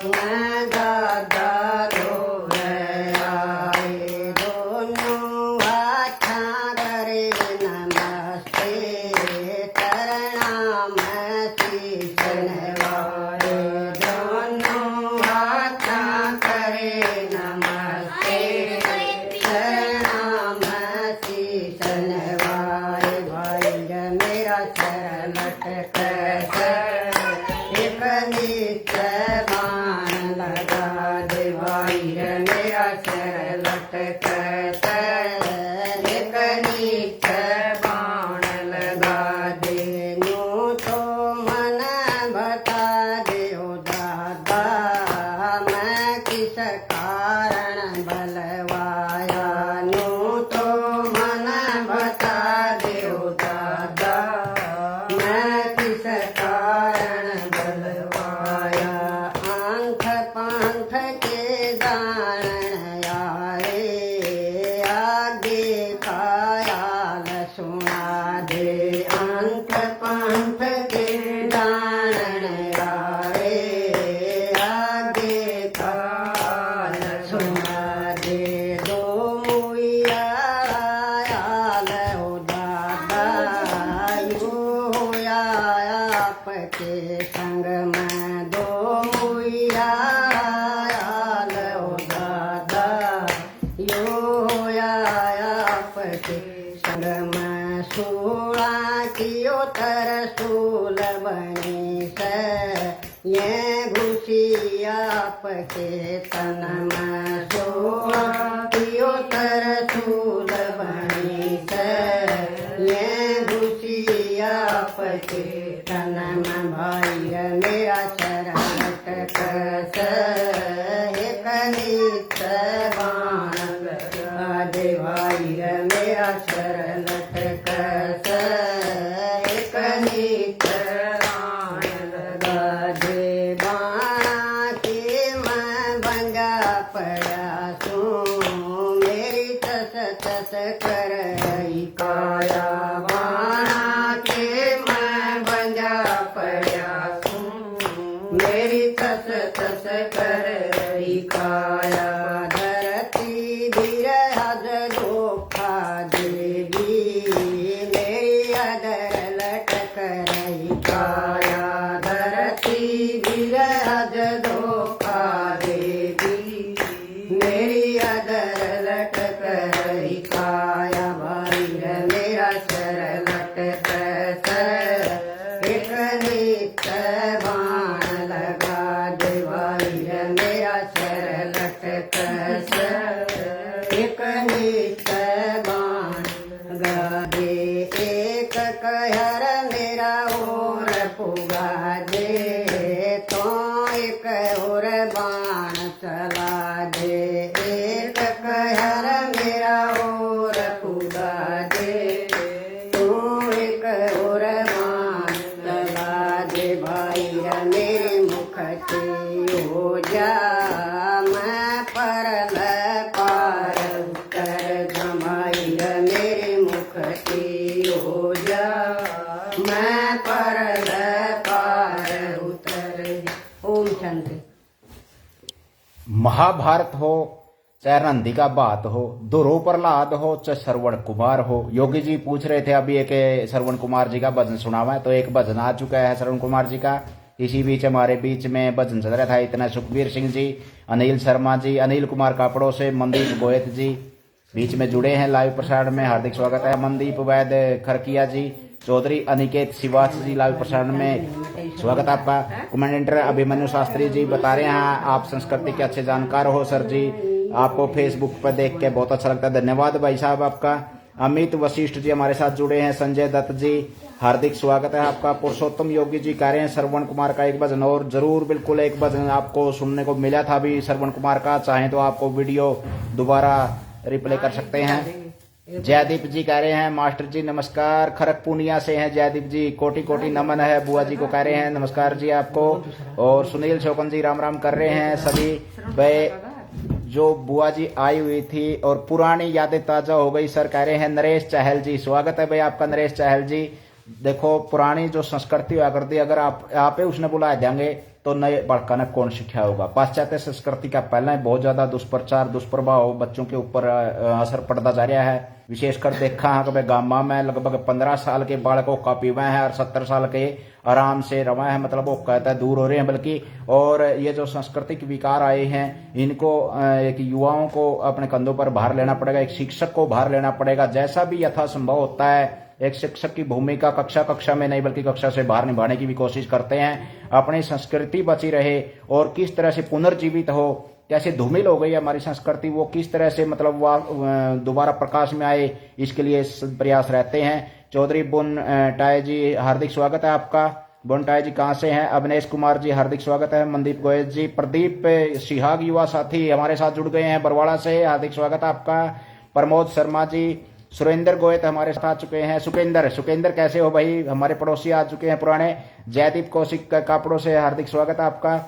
मैं दादा धोड़े आए दोनों हाथा करे नमस्ते प्रणाम शीशन वारे दोनों हाथा करे नमस्ते प्रणाम शीशन वारे भाई मेरा शरण लटक एक नित्य मान लगा दे भाई मेरा शरण लटक एक नित्य बाण लगा दे नो तो मन बता दे ओ दादा मैं किस कारण बलवाया नो तो मन बता दे ओ दादा मैं किस कारण बलवाया आंख पांख के दान आए आगे कायाल सुना दे अंत पंथ के दान आए आगे काल सुना दे दो मुइया आयाल हो दादा यो होया आपके संग में दो मुइया आयाल हो दादा यो होया आपके संग में सूला कियो तरसूल बनी से ये घुसी आपके तन में सूला कियो तरसूल बनी से ये घुसी आपके तन में भाई मेरा शरण लटक एक नित्य बाण लगा दे भाई मेरा शरण लटक एक नित्य बाण लगा दे बाणा के मैं बंगा पड़ा सू मेरी तस तस कर काया बाणा के मैं बंगा पड़ा सू मेरी तस तस कर काया धरती धीर हद धोखा देवी मेरी अदर लटक रही काया धरती धीर हद धोखा देवी मेरी अदर लटक रही काया भाई मेरा सर लटक एक नित्य बाण लगा दे भाई मेरा सर लटक एक नित्य बाण लगा दे एक कहर मेरा और पुगा दे तो एक और बाण चला दे एक कहर मेरा और पुगा दे तू एक और बाण चला दे भाई मेरे मुख से हो जा मैं परल पार उतर जमाई मेरे मुख से हो जा मैं परल पार उतर ओम शांति। महाभारत हो चाहे रंधी का बात हो, दुरो प्रहलाद हो चाहे श्रवण कुमार हो। योगी जी पूछ रहे थे अभी एक श्रवण कुमार जी का भजन सुनावा है, तो एक भजन आ चुका है श्रवण कुमार जी का। इसी बीच हमारे बीच में भजन चल रहा था इतना सुखबीर सिंह जी, अनिल शर्मा जी, अनिल कुमार कापड़ों से मनदीप गोयत जी बीच में जुड़े हैं लाइव प्रसारण में, हार्दिक स्वागत है। मनदीप वैद खरकिया जी, चौधरी अनिकेत श्रीवास्तव जी लाइव प्रसारण में स्वागत आपका। कमेंटेटर अभिमन्यु शास्त्री जी बता रहे हैं आप संस्कृति के अच्छे जानकार हो सर जी, आपको फेसबुक पर देख के बहुत अच्छा लगता है, धन्यवाद भाई साहब आपका। अमित वशिष्ठ जी हमारे साथ जुड़े हैं, संजय दत्त जी हार्दिक स्वागत है आपका। पुरुषोत्तम योगी जी कह रहे हैं श्रवण कुमार का एक भजन और जरूर, बिल्कुल एक भजन आपको सुनने को मिला था अभी श्रवण कुमार का, चाहे तो आपको वीडियो दोबारा रिप्ले कर सकते हैं। जयदीप जी कह रहे हैं मास्टर जी नमस्कार, खड़गपुनिया से हैं जयदीप जी, कोटि कोटि नमन है। बुआ जी को कह रहे हैं नमस्कार जी आपको। और सुनील शोकन जी राम राम कर रहे हैं सभी। भाई जो बुआ जी आई हुई थी और पुरानी यादें ताजा हो गई सर, कह रहे हैं नरेश चाहल जी, स्वागत है भाई आपका नरेश चाहल जी। देखो पुरानी जो संस्कृति हुआ करती, अगर आप उसने बुला देंगे तो नए बालका ने कौन शिक्षा होगा। पाश्चात्य संस्कृति का पहले ही बहुत ज्यादा दुष्प्रचार दुष्प्रभाव बच्चों के ऊपर असर पड़ता जा रहा है। विशेषकर देखा है कि गामा में लगभग 15 साल के बालकों का पीवा है और 70 साल के आराम से रवा है, मतलब वो कहता है दूर हो रहे हैं बल्कि। और ये जो सांस्कृतिक विकार आए हैं इनको एक युवाओं को अपने कंधों पर भार लेना पड़ेगा, एक शिक्षक को भार लेना पड़ेगा। जैसा भी यथासंभव होता है एक शिक्षक की भूमिका कक्षा में नहीं बल्कि कक्षा से बाहर निभाने की भी कोशिश करते हैं। अपनी संस्कृति बची रहे और किस तरह से पुनर्जीवित हो, कैसे धूमिल हो गई हमारी संस्कृति, वो किस तरह से मतलब वह दोबारा प्रकाश में आए, इसके लिए प्रयास रहते हैं। चौधरी बुन टाय जी हार्दिक स्वागत है आपका। बुन टाय जी कहाँ से हैं? अवनेश कुमार जी हार्दिक स्वागत है। मनदीप गोयल जी, प्रदीप सिहाग युवा साथी हमारे साथ जुड़ गए हैं बरवाड़ा से, हार्दिक स्वागत है आपका। प्रमोद शर्मा जी, सुरेंद्र गोयत हमारे साथ आ चुके हैं। सुकेंद्र कैसे हो भाई, हमारे पड़ोसी आ चुके हैं पुराने। जयदीप कौशिक कापड़ों से हार्दिक स्वागत है आपका।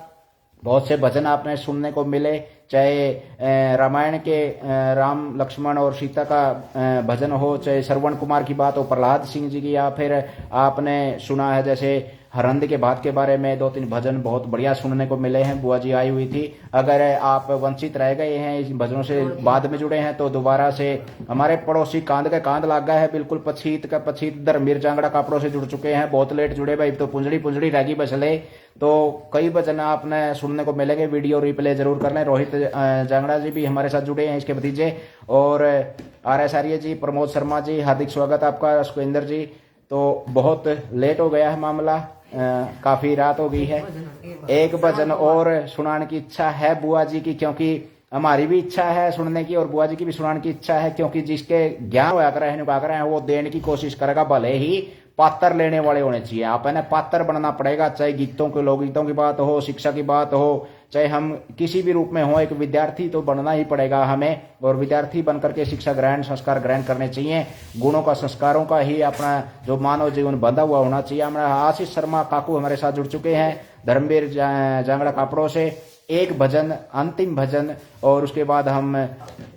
बहुत से भजन आपने सुनने को मिले, चाहे रामायण के राम लक्ष्मण और सीता का भजन हो, चाहे श्रवण कुमार की बात हो, प्रहलाद सिंह जी की, या फिर आपने सुना है जैसे हरंद के बात के बारे में 2-3 भजन बहुत बढ़िया सुनने को मिले हैं। बुआ जी आई हुई थी। अगर आप वंचित रह गए हैं इस भजनों से, बाद में जुड़े हैं, तो दोबारा से हमारे पड़ोसी कांद का कांद लाग गया है, बिल्कुल पछीत धर्मवीर जांगड़ा कापड़ों से जुड़ चुके हैं। बहुत लेट जुड़े भाई, तो पुंजड़ी रह गई बसले। तो कई भजन आपने सुनने को मिलेंगे, वीडियो रिप्ले जरूर कर लें। रोहित जांगड़ा जी भी हमारे साथ जुड़े हैं, इसके भतीजे। और RS आर्य जी, प्रमोद शर्मा जी हार्दिक स्वागत आपका। सुखेंद्र जी, तो बहुत लेट हो गया है मामला, काफी रात हो गई है। एक भजन और सुनाने की इच्छा है बुआ जी की, क्योंकि हमारी भी इच्छा है सुनने की और बुआ जी की भी सुनाने की इच्छा है, क्योंकि जिसके ज्ञान होया कर रहे हैं वो देने की कोशिश करेगा, भले ही पात्र लेने वाले होने चाहिए। आप है ना पात्र बनना पड़ेगा, चाहे गीतों के लोकगीतों की बात हो, शिक्षा की बात हो, चाहे हम किसी भी रूप में हो, एक विद्यार्थी तो बनना ही पड़ेगा हमें। और विद्यार्थी बनकर के शिक्षा ग्रहण संस्कार ग्रहण करने चाहिए। गुणों का संस्कारों का ही अपना जो मानव जीवन बंधा हुआ होना चाहिए। हमारा आशीष शर्मा काकू हमारे साथ जुड़ चुके हैं धर्मवीर जांगड़ा कापड़ों से। एक भजन, अंतिम भजन, और उसके बाद हम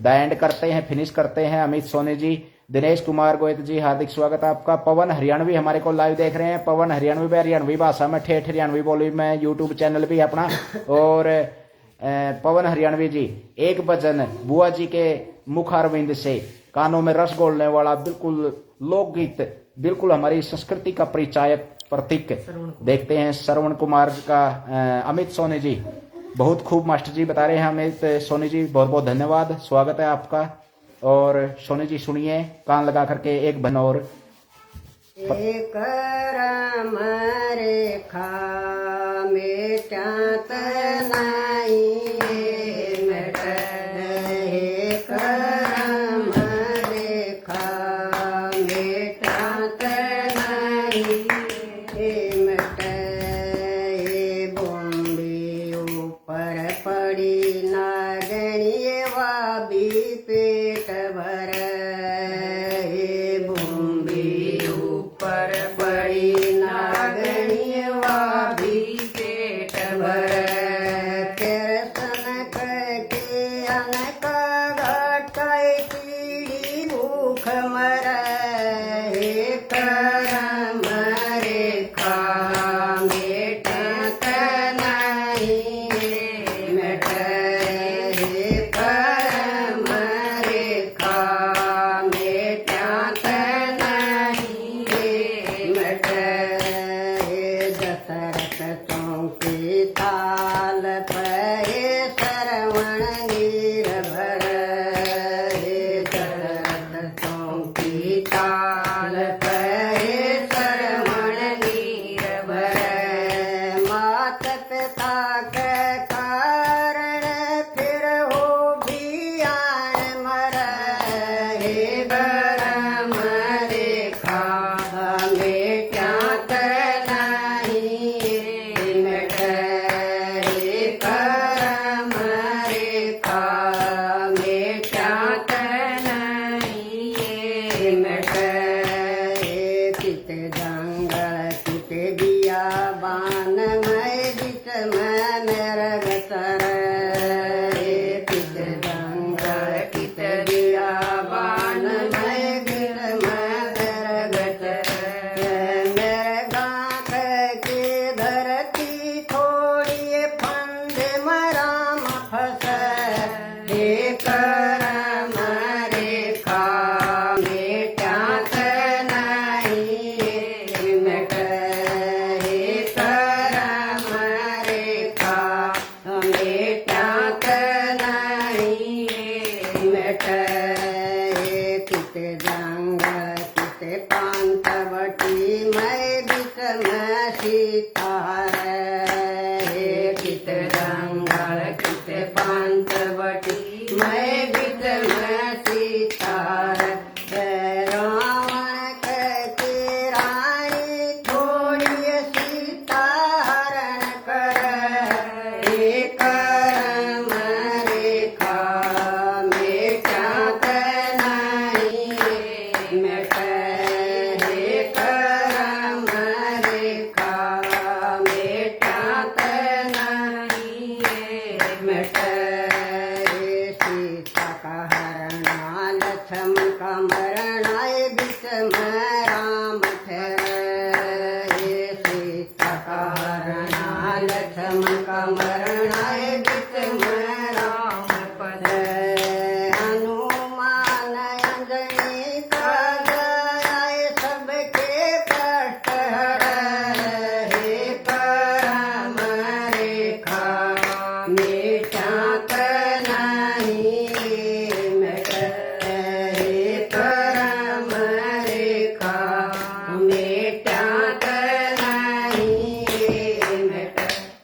द एंड करते हैं, फिनिश करते हैं। अमित सोनी जी, दिनेश कुमार गोयत जी हार्दिक स्वागत आपका। पवन हरियाणवी हमारे को लाइव देख रहे हैं। पवन हरियाणवी भाषा में, ठेठ हरियाणवी बोली में यूट्यूब चैनल भी अपना। और पवन हरियाणवी जी, एक भजन बुआ जी के मुखारविंद से कानों में रस घोलने वाला, बिल्कुल लोकगीत, बिल्कुल हमारी संस्कृति का परिचायक प्रतीक। देखते हैं श्रवण कुमार का। अमित सोनी जी बहुत खूब मास्टर जी बता रहे हैं। अमित सोनी जी बहुत बहुत धन्यवाद, स्वागत है आपका। और सोनी जी सुनिए कान लगा करके एक भजन और। एक राम रेखा मेटात नाही मेट, एक राम रेखा मेटात नाही मेट, बोंबी ऊपर पड़ी नागणी वाबी पेट भर, बोंबी ऊपर पड़ी नागणी वाबी पेट भर, कीर्तन करके अनक घटकाई कीड़ी भूख मर, एक राम रेखा मेटत नहीं मेट, एक राम रेखा मेटत नहीं मेट, दशरथ चौकी ताल पे श्रवण निर्भर, दशरथ चौकी ताल पे गतर कित दंग कित दिया बान मैं गिर मदर गतर मेरे गांठ की धरती थोड़ी फंद मराम फस हे कर मरे खा मेट्यात नहीं मेट हे कर मरे खा मेट्यात नहीं मेट कित जंग कित पांतवटी मैं बिच में सीतार कित जंगल कित पांतवटी मैं बिच में सीतार रावण कहती रानी थोड़ी सीता हरण कर कर मरे खा मेट्यात नहीं मेट कर मरे खा मेट्यात नहीं मेट सीता का हरणा लक्ष्म का मरणाए बिच में राम ठहरे सीता का हरणा लक्ष्म का मरणाए बिच में राम हनुमान अंजनी का जय सबके कष्ट हरे कर मरे खा मेट्यात नहीं मेट कर मरे खा मेट्यात नहीं मेट।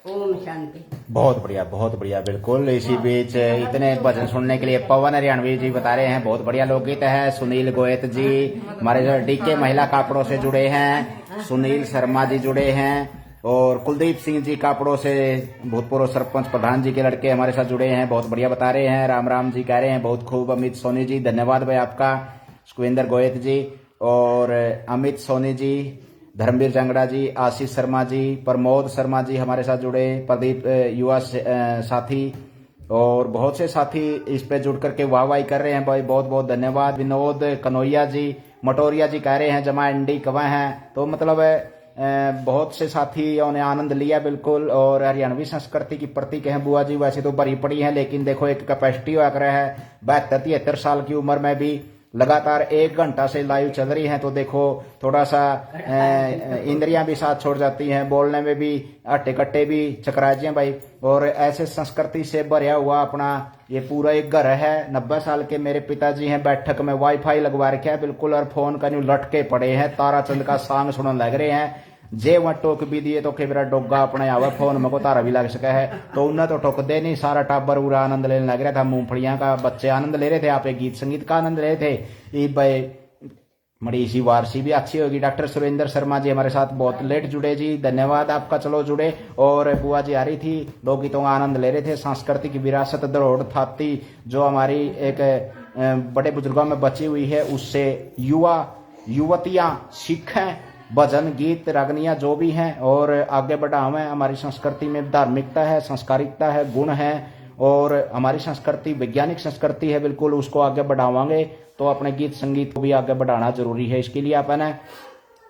ओम शांति। बहुत बढ़िया बिल्कुल। इसी बीच इतने भजन सुनने के लिए पवन हरियाणवी जी बता रहे हैं बहुत बढ़िया लोकगीत है। सुनील गोयत जी हमारे जो डीके महिला कापड़ों से जुड़े हैं, सुनील शर्मा जी जुड़े हैं और कुलदीप सिंह जी कापड़ों से भूतपूर्व सरपंच प्रधान जी के लड़के हमारे साथ जुड़े हैं, बहुत बढ़िया बता रहे हैं। राम राम जी कह रहे हैं बहुत खूब। अमित सोनी जी धन्यवाद भाई आपका, सुखविंदर गोयत जी और अमित सोनी जी, धर्मवीर जंगड़ा जी, आशीष शर्मा जी, प्रमोद शर्मा जी हमारे साथ जुड़े, प्रदीप युवा साथी और बहुत से साथी इस पे जुड़ करके वाहवाही कर रहे हैं भाई, बहुत बहुत धन्यवाद। विनोद कनोइया जी, मटोरिया जी कह रहे हैं जमा इंडी कवा हैं, तो मतलब बहुत से साथियों ने आनंद लिया बिल्कुल। और हरियाणवी संस्कृति की प्रतीक है बुआ जी, वैसे तो भरी पड़ी है लेकिन देखो एक कैपेसिटी हुआ कर है 72-73 साल की उम्र में भी लगातार 1 घंटा से लाइव चल रही है, तो देखो थोड़ा सा इंद्रियां भी साथ छोड़ जाती हैं, बोलने में भी अट्टे कट्टे भी चकराजियां भाई। और ऐसे संस्कृति से भरा हुआ अपना ये पूरा एक घर है। 90 साल के मेरे पिताजी हैं, बैठक में वाईफाई लगवा रखा है बिल्कुल और फोन का न्यू लटके पड़े हैं, ताराचंद का सॉन्ग सुनने लग रहे हैं। जे वह टोक भी दिए तो मेरा डोगा अपने आवे फोन में को तारा भी लग सका है, तो उन्हें तो टोक दे नहीं, सारा टाबर पूरा आनंद लेने लग रहा था। मूंगफलियां का बच्चे आनंद ले रहे थे, आप गीत संगीत का आनंद ले रहे थे। भाई बड़ी इसी वारसी भी अच्छी होगी। डॉक्टर सुरेंद्र शर्मा जी हमारे साथ बहुत लेट जुड़े जी, धन्यवाद आपका, चलो जुड़े। और बुआ जी आ रही थी, लोकगीतों का आनंद ले रहे थे। सांस्कृतिक विरासत धरोहर थाती जो हमारी एक बड़े बुजुर्गों में बची हुई है, उससे युवतियां सीखें, भजन गीत रागनियां जो भी हैं और आगे बढ़ावें। हमारी संस्कृति में धार्मिकता है, संस्कारिकता है, गुण है और हमारी संस्कृति वैज्ञानिक संस्कृति है बिल्कुल, उसको आगे बढ़ावांगे तो अपने गीत संगीत को भी आगे बढ़ाना जरूरी है। इसके लिए अपन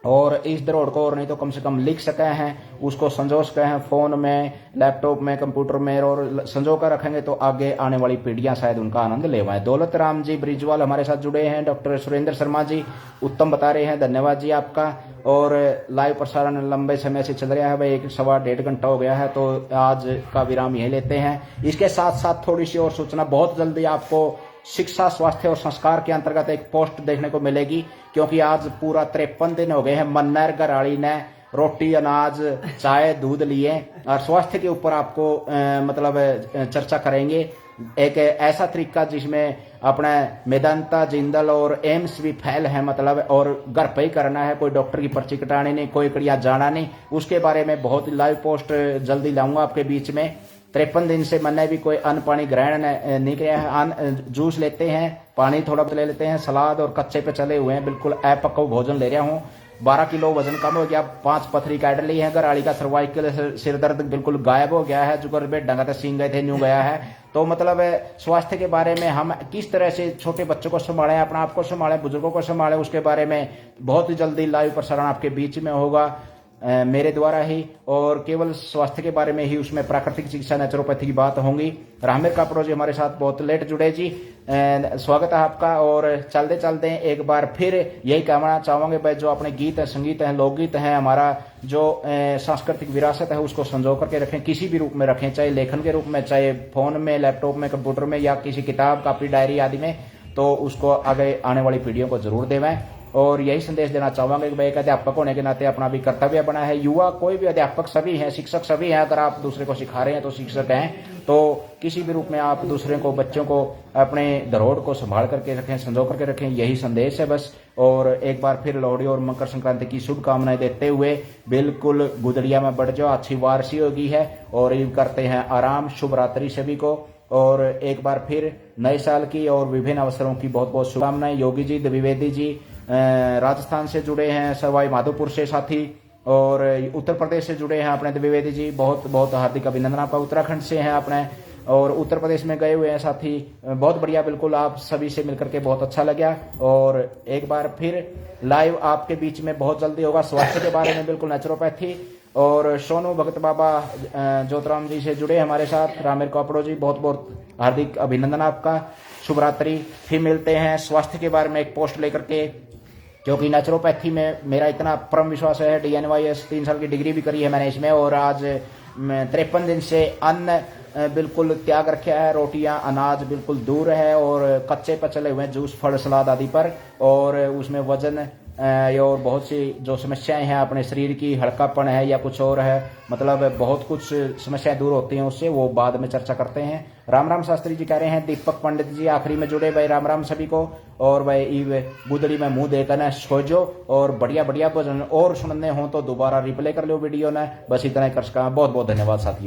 और इस धरोहर को और नहीं तो कम से कम लिख सके हैं, उसको संजो सके हैं फोन में, लैपटॉप में, कंप्यूटर में, और संजो कर रखेंगे तो आगे आने वाली पीढ़ियां शायद उनका आनंद ले पाएं। दौलत राम जी ब्रिजवाल हमारे साथ जुड़े हैं, डॉक्टर सुरेंद्र शर्मा जी उत्तम बता रहे हैं, धन्यवाद जी आपका। और लाइव प्रसारण लंबे समय से चल रहा है भाई, 1-1.5 घंटा हो गया है, तो आज का विराम यही लेते हैं। इसके साथ साथ थोड़ी सी और सूचना, बहुत जल्दी आपको शिक्षा, स्वास्थ्य और संस्कार के अंतर्गत एक पोस्ट देखने को मिलेगी, क्योंकि आज पूरा 53 दिन हो गए हैं मन्नर घराड़ी ने रोटी, अनाज, चाय, दूध लिए, और स्वास्थ्य के ऊपर आपको मतलब चर्चा करेंगे। एक ऐसा तरीका जिसमें अपने मेदांता, जिंदल और एम्स भी फैल है, मतलब और घर पे ही करना है, कोई डॉक्टर की पर्ची कटानी नहीं, कोई कड़िया जाना नहीं। उसके बारे में बहुत लाइव पोस्ट जल्दी लाऊंगा आपके बीच में। 53 दिन से मैंने भी कोई अन्न पानी ग्रहण नहीं किया है, अन्न जूस लेते हैं, पानी थोड़ा बहुत ले लेते हैं, सलाद और कच्चे पे चले हुए हैं, बिल्कुल अपक्व भोजन ले रहा हूँ। 12 किलो वजन कम हो गया, 5 पथरी काट ली है, घराली का सर्वाइकल सिर दर्द बिल्कुल गायब हो गया है, जुगर पे डंगा सींग गए थे न्यू गया है। तो मतलब स्वास्थ्य के बारे में हम किस तरह से छोटे बच्चों को संभालें, अपना आप को संभालें, बुजुर्गों को संभालें, उसके बारे में बहुत ही जल्दी लाइव प्रसारण आपके बीच में होगा मेरे द्वारा ही, और केवल स्वास्थ्य के बारे में ही उसमें प्राकृतिक चिकित्सा नेचुरोपैथी की बात होंगी। रामेर कापड़ो जी हमारे साथ बहुत लेट जुड़े जी, स्वागत है आपका। और चलते चलते एक बार फिर यही कहना चाहूंगे भाई, जो अपने गीत है, संगीत है, लोकगीत है, हमारा जो सांस्कृतिक विरासत है उसको संजो करके रखें, किसी भी रूप में रखें, चाहे लेखन के रूप में, चाहे फोन में, लैपटॉप में, कंप्यूटर में, या किसी किताब, कॉपी, डायरी आदि में, तो उसको आगे आने वाली पीढ़ियों को जरूर देवें। और यही संदेश देना चाहूंगा कि भाई एक अध्यापक होने के नाते अपना भी कर्तव्य बना है। युवा कोई भी अध्यापक सभी हैं, शिक्षक सभी हैं, अगर आप दूसरे को सिखा रहे हैं तो शिक्षक हैं, तो किसी भी रूप में आप दूसरे को, बच्चों को, अपने धरोहर को संभाल करके रखें, संजो करके रखें, यही संदेश है बस। और एक बार फिर लोहड़ी और मकर संक्रांति की शुभकामनाएं देते हुए बिल्कुल गुदड़िया में बढ़ जाओ, अच्छी वारसी होगी है, और ये करते हैं आराम। शुभ रात्रि सभी को, और एक बार फिर नए साल की और विभिन्न अवसरों की बहुत बहुत शुभकामनाएं। योगी जी, द्विवेदी जी राजस्थान से जुड़े हैं, सवाई माधोपुर से साथी, और उत्तर प्रदेश से जुड़े हैं अपने द्विवेदी जी, बहुत बहुत हार्दिक अभिनंदन आपका। उत्तराखंड से हैं अपने, और उत्तर प्रदेश में गए हुए हैं साथी, बहुत बढ़िया, बिल्कुल आप सभी से मिलकर के बहुत अच्छा लगा। और एक बार फिर लाइव आपके बीच में बहुत जल्दी होगा स्वास्थ्य के बारे में, बिल्कुल नेचुरोपैथी। और सोनू भगत बाबा ज्योतिराम जी से जुड़े हमारे साथ, रामेर कापड़ो जी, बहुत बहुत हार्दिक अभिनंदन आपका। शुभ रात्रि, फिर मिलते हैं स्वास्थ्य के बारे में एक पोस्ट लेकर के, क्योंकि नेचुरोपैथी में मेरा इतना परम विश्वास है। DNYS 3 साल की डिग्री भी करी है मैंने इसमें, और आज 53 दिन से अन्न बिल्कुल त्याग रखा है, रोटियां, अनाज बिल्कुल दूर है, और कच्चे पचले हुए जूस, फल, सलाद आदि पर, और उसमें वजन और बहुत सी जो समस्याएं हैं अपने शरीर की, हल्कापन है या कुछ और है, मतलब बहुत कुछ समस्याएं दूर होती हैं उससे, वो बाद में चर्चा करते हैं। राम राम शास्त्री जी कह रहे हैं, दीपक पंडित जी आखिरी में जुड़े, भाई राम राम सभी को। और भाई गुदड़ी में मुंह देकर न सोजो, और बढ़िया बढ़िया भजन और सुनने हो तो दोबारा रिप्ले कर लो वीडियो ने, बस इतना ही कर सका। बहुत बहुत धन्यवाद साथियों।